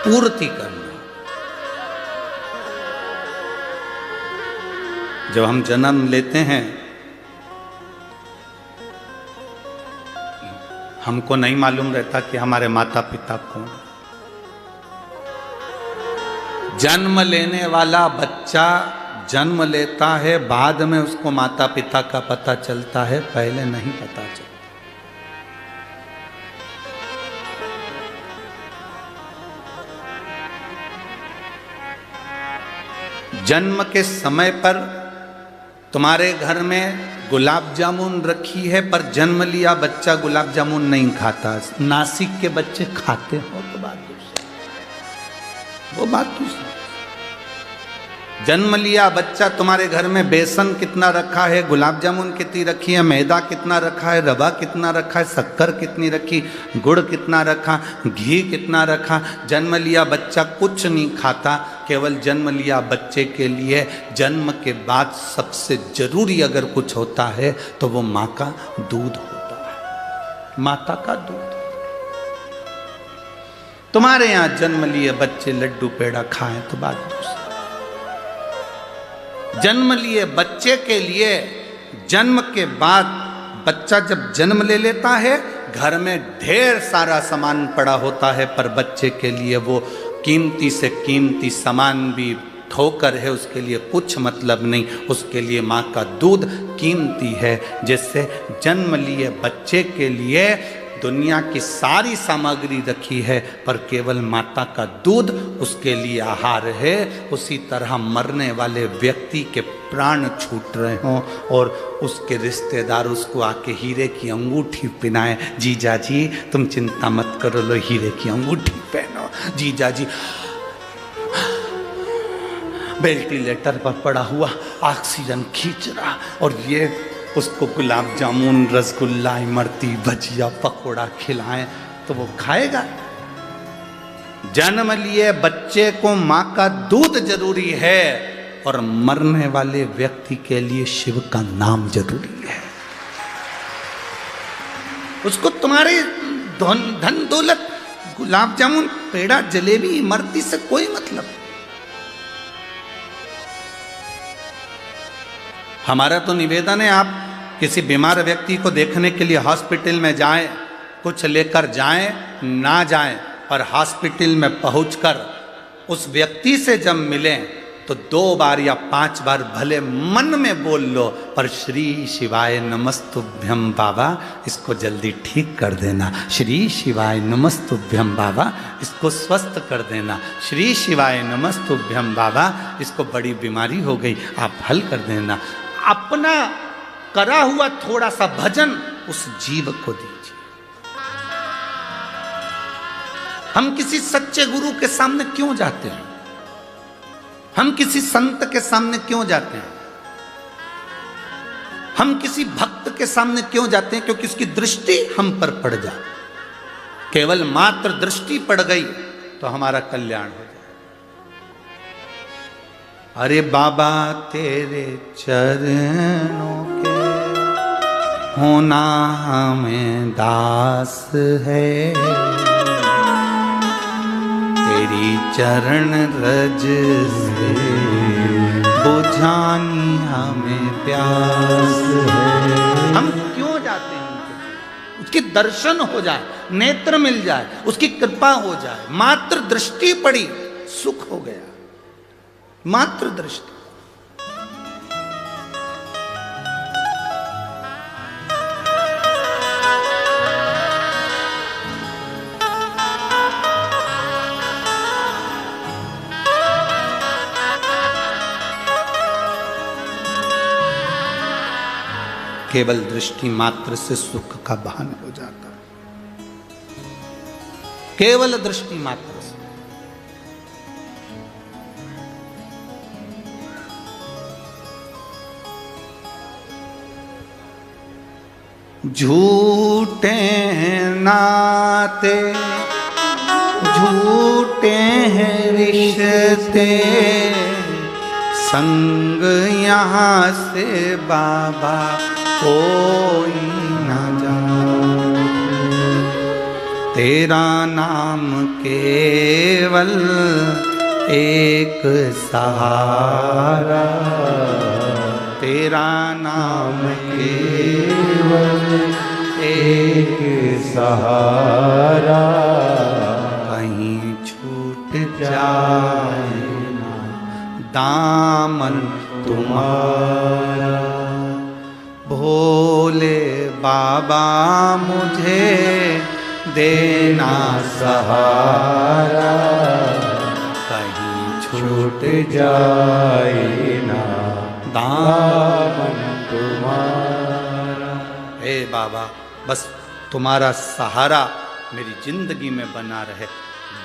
Speaker 1: पूर्ति करना। जब हम जन्म लेते हैं हमको नहीं मालूम रहता कि हमारे माता पिता कौन। जन्म लेने वाला बच्चा जन्म लेता है, बाद में उसको माता पिता का पता चलता है, पहले नहीं पता चलता। जन्म के समय पर तुम्हारे घर में गुलाब जामुन रखी है, पर जन्म लिया बच्चा गुलाब जामुन नहीं खाता। नासिक के बच्चे खाते हो तो बात दूसरी, वो बात दूसरी। जन्म लिया बच्चा, तुम्हारे घर में बेसन कितना रखा है, गुलाब जामुन कितनी रखी है, मैदा कितना रखा है, रवा कितना रखा है, शक्कर कितनी रखी, गुड़ कितना रखा, घी कितना रखा। जन्म लिया बच्चा कुछ नहीं खाता, केवल जन्म लिया बच्चे के लिए जन्म के बाद सबसे जरूरी अगर कुछ होता है तो वो माँ का दूध होता है, माता का दूध। तुम्हारे यहां जन्म लिए बच्चे लड्डू पेड़ा खाएं तो बात दूसरी। जन्म लिए बच्चे के लिए जन्म के बाद बच्चा जब जन्म ले लेता है, घर में ढेर सारा सामान पड़ा होता है, पर बच्चे के लिए वो कीमती से कीमती सामान भी ठोकर है, उसके लिए कुछ मतलब नहीं। उसके लिए माँ का दूध कीमती है। जिससे जन्म लिए बच्चे के लिए दुनिया की सारी सामग्री रखी है, पर केवल माता का दूध उसके लिए आहार है। उसी तरह मरने वाले व्यक्ति के प्राण छूट रहे हों और उसके रिश्तेदार उसको आके हीरे की अंगूठी पहनाए, जीजा जी तुम चिंता मत करो, लो हीरे की अंगूठी पहनो। जीजा जी वेंटिलेटर पर पड़ा हुआ ऑक्सीजन खींच रहा, और ये उसको गुलाब जामुन, रसगुल्ला, इमरती, भजिया, पकोड़ा खिलाएं तो वो खाएगा। जन्म लिए बच्चे को माँ का दूध जरूरी है, और मरने वाले व्यक्ति के लिए शिव का नाम जरूरी है। उसको तुम्हारे धन दौलत, गुलाब जामुन, पेड़ा, जलेबी, इमरती से कोई मतलब। हमारा तो निवेदन है, आप किसी बीमार व्यक्ति को देखने के लिए हॉस्पिटल में जाएं, कुछ लेकर जाएं ना जाएं, पर हॉस्पिटल में पहुंचकर उस व्यक्ति से जब मिलें तो 2 बार या 5 बार भले मन में बोल लो, पर श्री शिवाय नमस्तुभ्यम बाबा, इसको जल्दी ठीक कर देना। श्री शिवाय नमस्तुभ्यम बाबा, इसको स्वस्थ कर देना। श्री शिवाय नमस्तुभ्यम बाबा, इसको बड़ी बीमारी हो गई, आप हल कर देना। अपना करा हुआ थोड़ा सा भजन उस जीव को दीजिए। हम किसी सच्चे गुरु के सामने क्यों जाते हैं? हम किसी संत के सामने क्यों जाते हैं? हम किसी भक्त के सामने क्यों जाते हैं? क्योंकि उसकी दृष्टि हम पर पड़ जाए। केवल मात्र दृष्टि पड़ गई तो हमारा कल्याण हो जाए। अरे बाबा तेरे चरणों के होना हमें दास है, तेरी चरण रज से बुझानी हमें प्यास है। हम क्यों जाते हैं उनके, उसके दर्शन हो जाए, नेत्र मिल जाए, उसकी कृपा हो जाए, मात्र दृष्टि पड़ी सुख हो गया, मात्र दृष्टि। केवल दृष्टि मात्र से सुख का भान हो जाता है, केवल दृष्टि मात्र से। झूठे हैं नाते, झूठे हैं रिश्ते, संग यहाँ से बाबा कोई न जाए, तेरा नाम केवल एक सहारा, तेरा नाम केवल एक सहारा, कहीं छूट जाए ना दामन तुम्हारा। भोले बाबा मुझे देना सहारा, कहीं छूट जाए ना दामन तुम्हारा। हे बाबा बस तुम्हारा सहारा मेरी जिंदगी में बना रहे।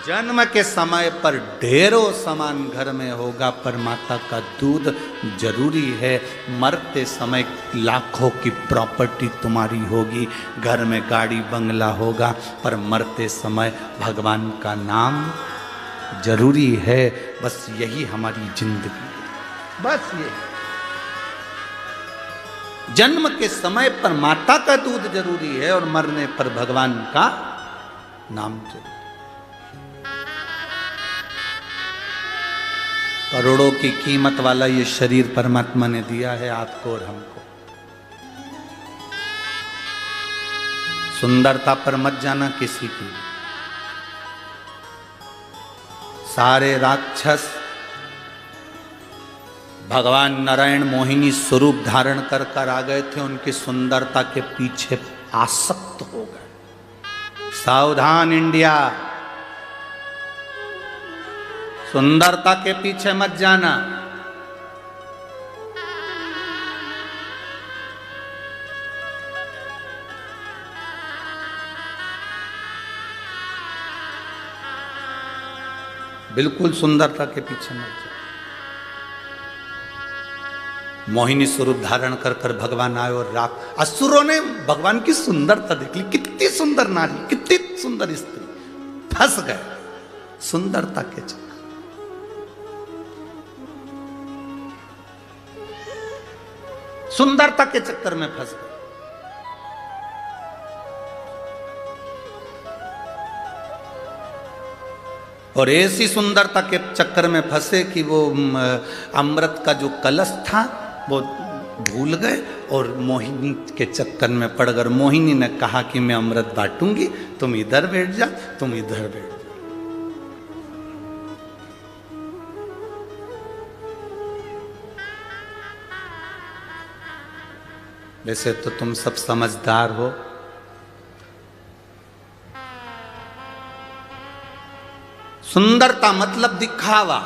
Speaker 1: जन्म के समय पर ढेरों सामान घर में होगा, पर माता का दूध जरूरी है। मरते समय लाखों की प्रॉपर्टी तुम्हारी होगी, घर में गाड़ी बंगला होगा, पर मरते समय भगवान का नाम जरूरी है। बस यही हमारी जिंदगी है, बस ये। जन्म के समय पर माता का दूध जरूरी है और मरने पर भगवान का नाम जरूरी। करोड़ों की कीमत वाला ये शरीर परमात्मा ने दिया है आपको और हमको। सुंदरता पर मत जाना किसी की। सारे राक्षस भगवान नारायण मोहिनी स्वरूप धारण कर कर आ गए थे, उनकी सुंदरता के पीछे आसक्त हो गए। सावधान इंडिया, सुंदरता के पीछे मत जाना। बिल्कुल सुंदरता के पीछे मत जाना। मोहिनी स्वरूप धारण कर कर भगवान आए और असुरों ने भगवान की सुंदरता देख ली। कितनी सुंदर नारी, कितनी सुंदर स्त्री, फंस गए सुंदरता के चक्कर। सुंदरता के चक्कर में फंस गए। और ऐसी सुंदरता के चक्कर में फंसे कि वो अमृत का जो कलश था वो भूल गए और मोहिनी के चक्कर में पड़ गए। मोहिनी ने कहा कि मैं अमृत बांटूंगी, तुम इधर बैठ जा, तुम इधर बैठ जा। वैसे तो तुम सब समझदार हो, सुंदरता मतलब दिखावा,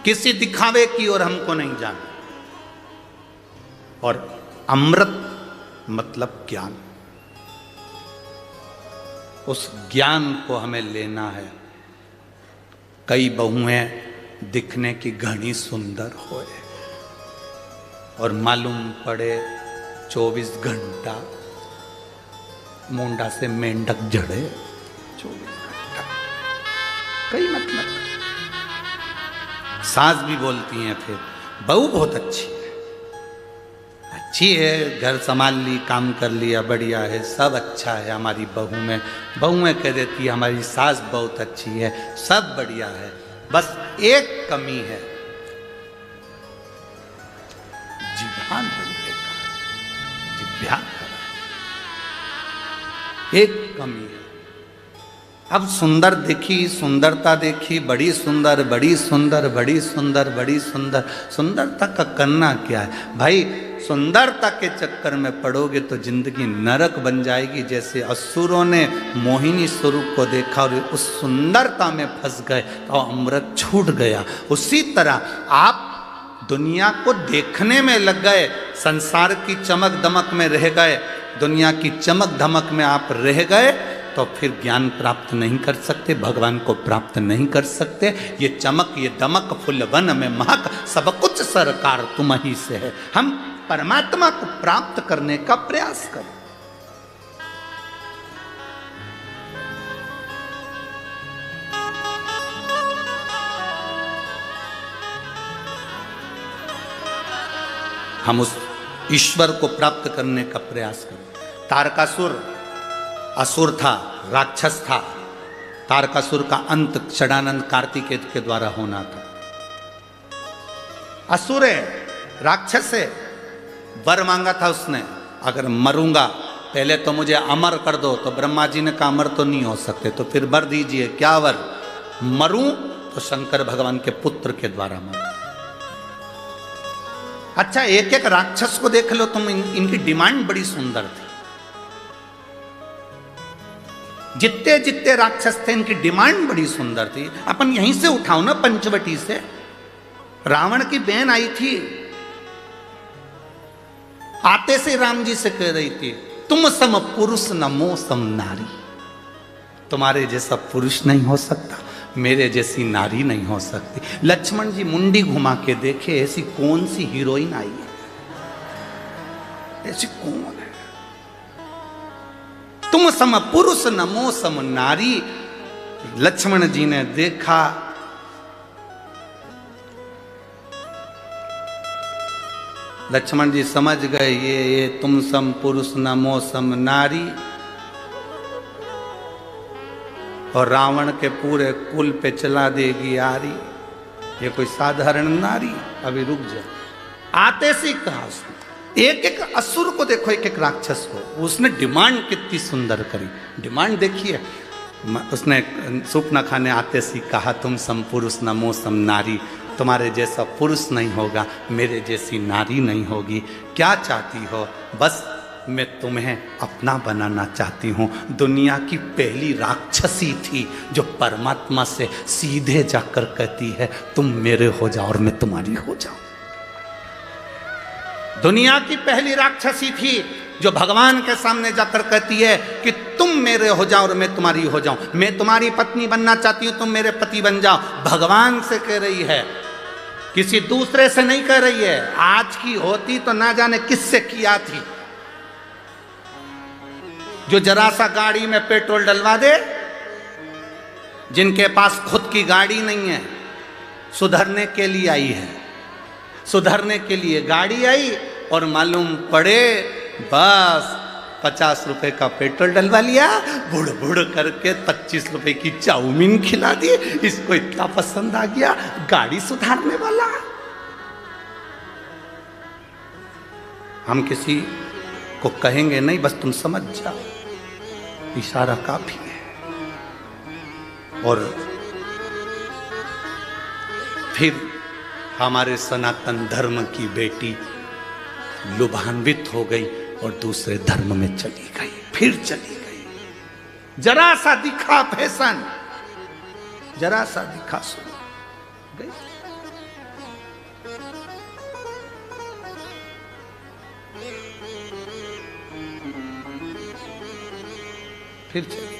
Speaker 1: किसी दिखावे की ओर हमको नहीं जाना। और अमृत मतलब ज्ञान, उस ज्ञान को हमें लेना है। कई बहुएं दिखने की घनी सुंदर होए और मालूम पड़े 24 घंटा मुंडा से मेंढक जड़े। 24 घंटा कई मतलब। सास भी बोलती हैं फिर बहू बहुत अच्छी है, घर संभाल ली, काम कर लिया, बढ़िया है, सब अच्छा है हमारी बहू में। बहुएं कह देती है हमारी सास बहुत अच्छी है, सब बढ़िया है, बस एक कमी है, जिभान बनने का, जिभ्या एक कमी है। अब सुंदर देखी, सुंदरता देखी, बड़ी सुंदर, बड़ी सुंदर, बड़ी सुंदर, बड़ी सुंदर। सुंदरता का करना क्या है भाई? सुंदरता के चक्कर में पड़ोगे तो जिंदगी नरक बन जाएगी। जैसे असुरों ने मोहिनी स्वरूप को देखा और उस सुंदरता में फंस गए तो अमृत छूट गया। उसी तरह आप दुनिया को देखने में लग गए, संसार की चमक दमक में रह गए, दुनिया की चमक धमक में आप रह गए तो फिर ज्ञान प्राप्त नहीं कर सकते, भगवान को प्राप्त नहीं कर सकते। ये चमक, ये दमक, फुलवन में महक, सब कुछ सरकार तुम ही से है। हम परमात्मा को प्राप्त करने का प्रयास करें। हम उस ईश्वर को प्राप्त करने का प्रयास करें। तारकासुर असुर था, राक्षस था। तारकासुर का अंत षडानंद कार्तिकेय के द्वारा होना था। असुर है, राक्षस है, वर मांगा था उसने, अगर मरूंगा पहले तो मुझे अमर कर दो। तो ब्रह्मा जी ने कहा अमर तो नहीं हो सकते, तो फिर वर दीजिए। क्या वर? मरूं तो शंकर भगवान के पुत्र के द्वारा मरूं। अच्छा, एक एक राक्षस को देख लो तुम, इनकी डिमांड बड़ी सुंदर थी। जितने जितने राक्षस थे इनकी डिमांड बड़ी सुंदर थी। अपन यहीं से उठाओ ना, पंचवटी से। रावण की बहन आई थी, आते से राम जी से कह रही थी तुम सम पुरुष न मो सम नारी। तुम्हारे जैसा पुरुष नहीं हो सकता, मेरे जैसी नारी नहीं हो सकती। लक्ष्मण जी मुंडी घुमा के देखे, ऐसी कौन सी हीरोइन आई है, ऐसी कौन है? तुम सम पुरुष नमो सम नारी। लक्ष्मण जी ने देखा, लक्ष्मण जी समझ गए ये तुम सम पुरुष नमो सम नारी और रावण के पूरे कुल पे चला देगी आरी। ये कोई साधारण नारी? अभी रुक जा। आते से कहा उसने, एक एक असुर को देखो, एक एक राक्षस को, उसने डिमांड कितनी सुंदर करी। डिमांड देखिए, उसने सुपनखा ने आते से कहा तुम सम पुरुष नमो सम नारी। तुम्हारे जैसा पुरुष नहीं होगा, मेरे जैसी नारी नहीं होगी। क्या चाहती हो? बस मैं तुम्हें अपना बनाना चाहती हूँ। दुनिया की पहली राक्षसी थी जो परमात्मा से सीधे जाकर कहती है तुम मेरे हो जाओ और मैं तुम्हारी हो जाऊं। दुनिया की पहली राक्षसी थी जो भगवान के सामने जाकर कहती है कि तुम मेरे हो जाओ और मैं तुम्हारी हो जाऊं। मैं तुम्हारी पत्नी बनना चाहती हूं, तुम मेरे पति बन जाओ। भगवान से कह रही है, किसी दूसरे से नहीं कह रही है। आज की होती तो ना जाने किससे किया थी, जो जरा सा गाड़ी में पेट्रोल डलवा दे, जिनके पास खुद की गाड़ी नहीं है, सुधरने के लिए आई है, सुधरने के लिए गाड़ी आई और मालूम पड़े बस 50 रुपए का पेट्रोल डलवा लिया, बुड़ बुड़ करके 25 रुपए की चाउमीन खिला दी। इसको इतना पसंद आ गया, गाड़ी सुधारने वाला। हम किसी को कहेंगे नहीं, बस तुम समझ जाओ, इशारा काफी है। और फिर हमारे सनातन धर्म की बेटी लुभान्वित हो गई और दूसरे धर्म में चली गई, फिर चली गई। जरा सा दिखा फैशन, जरा सा दिखा सुन गई। फिर चली।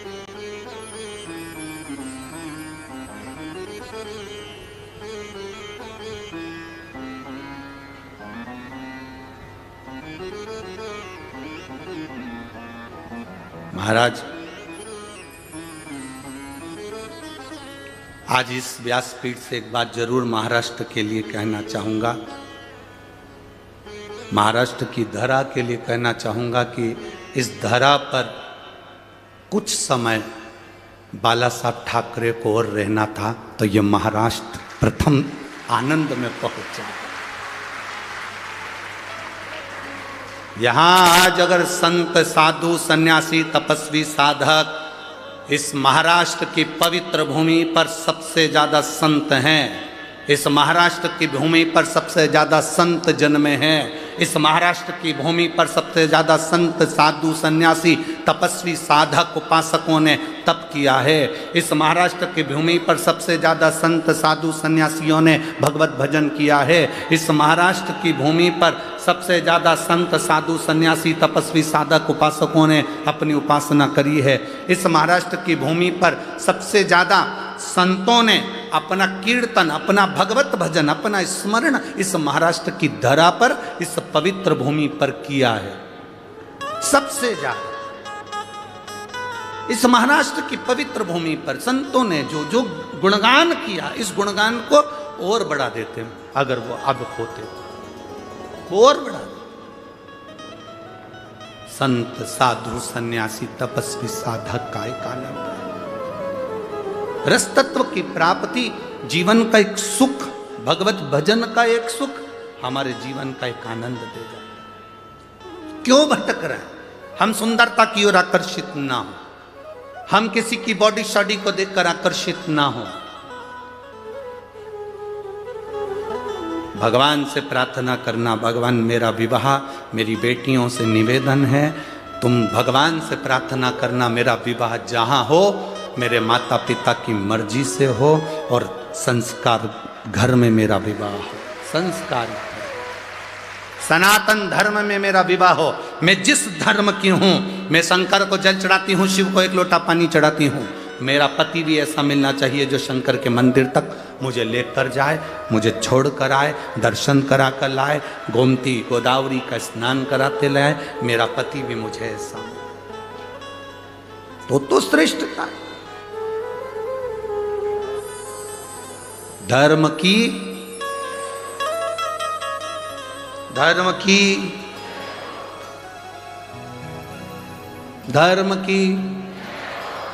Speaker 1: महाराज, आज इस व्यासपीठ से एक बात जरूर महाराष्ट्र के लिए कहना चाहूँगा, महाराष्ट्र की धरा के लिए कहना चाहूँगा कि इस धरा पर कुछ समय बाला साहब ठाकरे को और रहना था तो ये महाराष्ट्र प्रथम आनंद में पहुंचा। यहां आज अगर संत साधु सन्यासी तपस्वी साधक इस महाराष्ट्र की पवित्र भूमि पर सबसे ज्यादा संत हैं, इस महाराष्ट्र की भूमि पर सबसे ज्यादा संत जन्मे हैं, इस महाराष्ट्र की भूमि पर सबसे ज्यादा संत साधु सन्यासी तपस्वी साधक उपासकों ने तप किया है, इस महाराष्ट्र की भूमि पर सबसे ज्यादा संत साधु सन्यासियों ने भगवत भजन किया है, इस महाराष्ट्र की भूमि पर सबसे ज्यादा संत साधु सन्यासी तपस्वी साधक उपासकों ने अपनी उपासना करी है, इस महाराष्ट्र की भूमि पर सबसे ज्यादा संतों ने अपना कीर्तन, अपना भगवत भजन, अपना स्मरण इस महाराष्ट्र की धरा पर, इस पवित्र भूमि पर किया है। सबसे ज्यादा इस महाराष्ट्र की पवित्र भूमि पर संतों ने जो जो गुणगान किया, इस गुणगान को और बढ़ा देते हैं अगर वो अब होते तो और बढ़ा देते। संत साधु सन्यासी तपस्वी साधक का एक आनंद है, रस तत्व की प्राप्ति, जीवन का एक सुख, भगवत भजन का एक सुख हमारे जीवन का एक आनंद देगा। क्यों भटक रहे हैं? हम सुंदरता की ओर आकर्षित ना हो, हम किसी की बॉडी शॉडी को देखकर आकर्षित ना हो। भगवान से प्रार्थना करना, भगवान मेरा विवाह मेरी बेटियों से निवेदन है, तुम भगवान से प्रार्थना करना मेरा विवाह जहां हो मेरे माता पिता की मर्जी से हो और संस्कार घर में मेरा विवाह हो, संस्कार सनातन धर्म में मेरा विवाह हो। मैं जिस धर्म की हूं, मैं शंकर को जल चढ़ाती हूं, शिव को एक लोटा पानी चढ़ाती हूं, मेरा पति भी ऐसा मिलना चाहिए जो शंकर के मंदिर तक मुझे लेकर जाए, मुझे छोड़ कर आए, दर्शन करा कर लाए, गोमती गोदावरी का स्नान कराते लाए, मेरा पति भी मुझे ऐसा तो श्रेष्ठता। धर्म की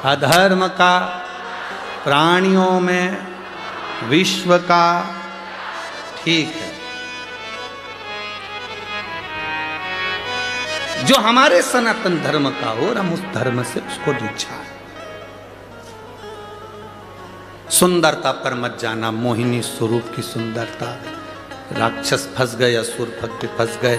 Speaker 1: अधर्म का, प्राणियों में, विश्व का, ठीक है। जो हमारे सनातन धर्म का हो और हम उस धर्म से उसको रिझाएं। सुंदरता पर मत जाना, मोहिनी स्वरूप की सुंदरता, राक्षस फंस गए, असुर फंस गए।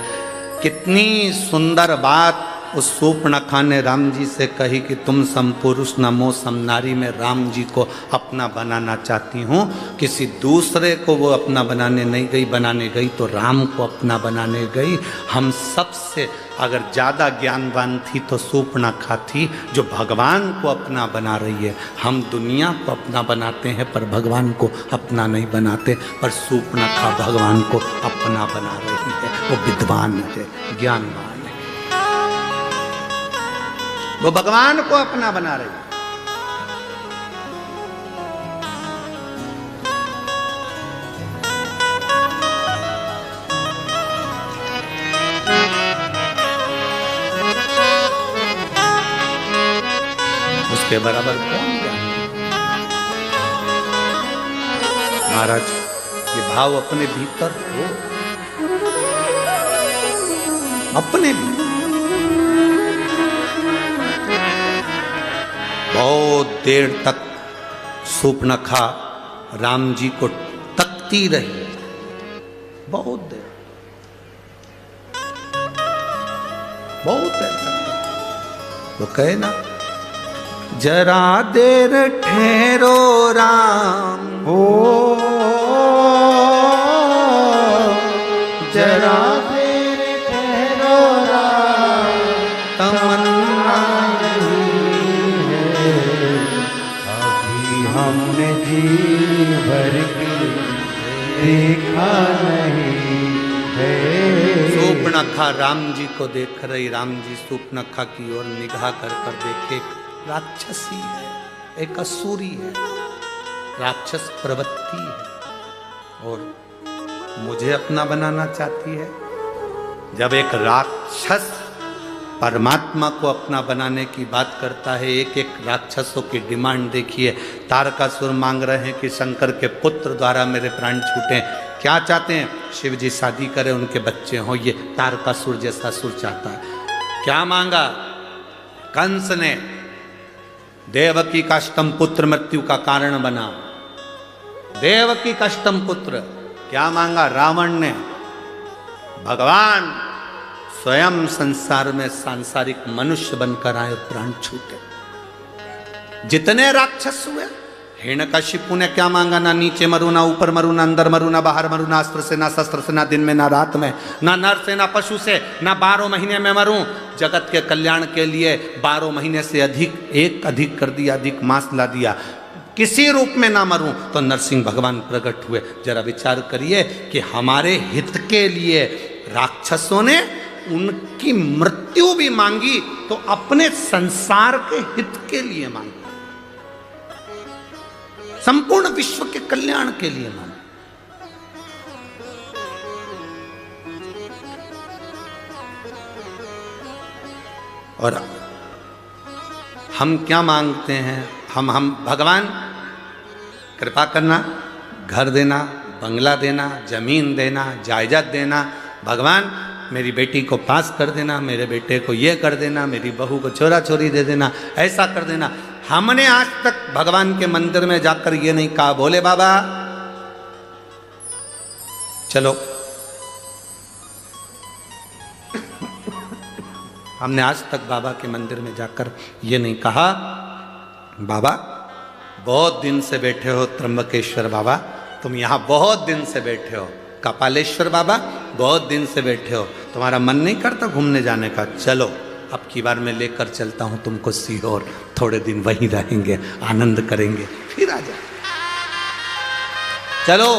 Speaker 1: कितनी सुंदर बात उस शूर्पणखा ने राम जी से कही कि तुम सम पुरुष न मो सम नारी, में राम जी को अपना बनाना चाहती हूँ। किसी दूसरे को वो अपना बनाने नहीं गई, बनाने गई तो राम को अपना बनाने गई। हम सबसे अगर ज़्यादा ज्ञानवान थी तो शूर्पणखा थी, जो भगवान को अपना बना रही है। हम दुनिया को अपना बनाते हैं पर भगवान को अपना नहीं बनाते, पर शूर्पणखा भगवान को अपना बना रही है। वो विद्वान है, ज्ञानवान है, वो भगवान को अपना बना रही है। उसके बराबर कौन जाने। महाराज, ये भाव अपने भीतर हो, अपने भीतर। बहुत देर तक शूर्पणखा राम जी को तकती रही, बहुत देर तक। वो कहे ना, जरा देर ठहरो राम हो, जरा देर ठहरो राम, तमन्ना नहीं है अभी हमने जी भर के देखा नहीं है। शूर्पणखा राम जी को देख रही, राम जी शूर्पणखा की ओर निगाह कर कर देखे, राक्षसी है, एक असुरी है, राक्षस प्रवृत्ति है और मुझे अपना बनाना चाहती है। जब एक राक्षस परमात्मा को अपना बनाने की बात करता है, एक एक राक्षसों की डिमांड देखिए। तारकासुर मांग रहे हैं कि शंकर के पुत्र द्वारा मेरे प्राण छूटे। क्या चाहते हैं? शिव जी शादी करें, उनके बच्चे हों। ये तारकासुर जैसा सुर चाहता है। क्या मांगा? कंस ने देवकी का अष्टम पुत्र मृत्यु का कारण बना। देवकी का अष्टम पुत्र। क्या मांगा? रावण ने। भगवान स्वयं संसार में सांसारिक मनुष्य बनकर आए, प्राण छूटे। जितने राक्षस हुए, हिरण्यकशिपु ने क्या मांगा? ना नीचे मरू, ना ऊपर मरू, ना अंदर मरू, ना बाहर मरू, ना अस्त्र से, ना शस्त्र से, ना दिन में, ना रात में, ना नर से, ना पशु से, ना 12 महीने में मरूं। जगत के कल्याण के लिए 12 महीने से अधिक कर दिया, अधिक मास ला दिया। किसी रूप में ना मरूं तो नरसिंह भगवान प्रकट हुए। जरा विचार करिए कि हमारे हित के लिए राक्षसों ने उनकी मृत्यु भी मांगी तो अपने संसार के हित के लिए मांगी, संपूर्ण विश्व के कल्याण के लिए मांगी। और हम क्या मांगते हैं? हम भगवान कृपा करना, घर देना, बंगला देना, जमीन देना, जायदाद देना। भगवान मेरी बेटी को पास कर देना, मेरे बेटे को ये कर देना, मेरी बहू को छोरा छोरी दे देना, ऐसा कर देना। हमने आज तक भगवान के मंदिर में जाकर ये नहीं कहा, भोले बाबा चलो। हमने आज तक बाबा के मंदिर में जाकर ये नहीं कहा, बाबा बहुत दिन से बैठे हो, त्र्यंबकेश्वर बाबा तुम यहाँ बहुत दिन से बैठे हो, कपालेश्वर बाबा बहुत दिन से बैठे हो, तुम्हारा मन नहीं करता घूमने जाने का? चलो अब की बार मैं लेकर चलता हूँ तुमको सीहोर, थोड़े दिन वहीं रहेंगे, आनंद करेंगे, फिर आ जाए। चलो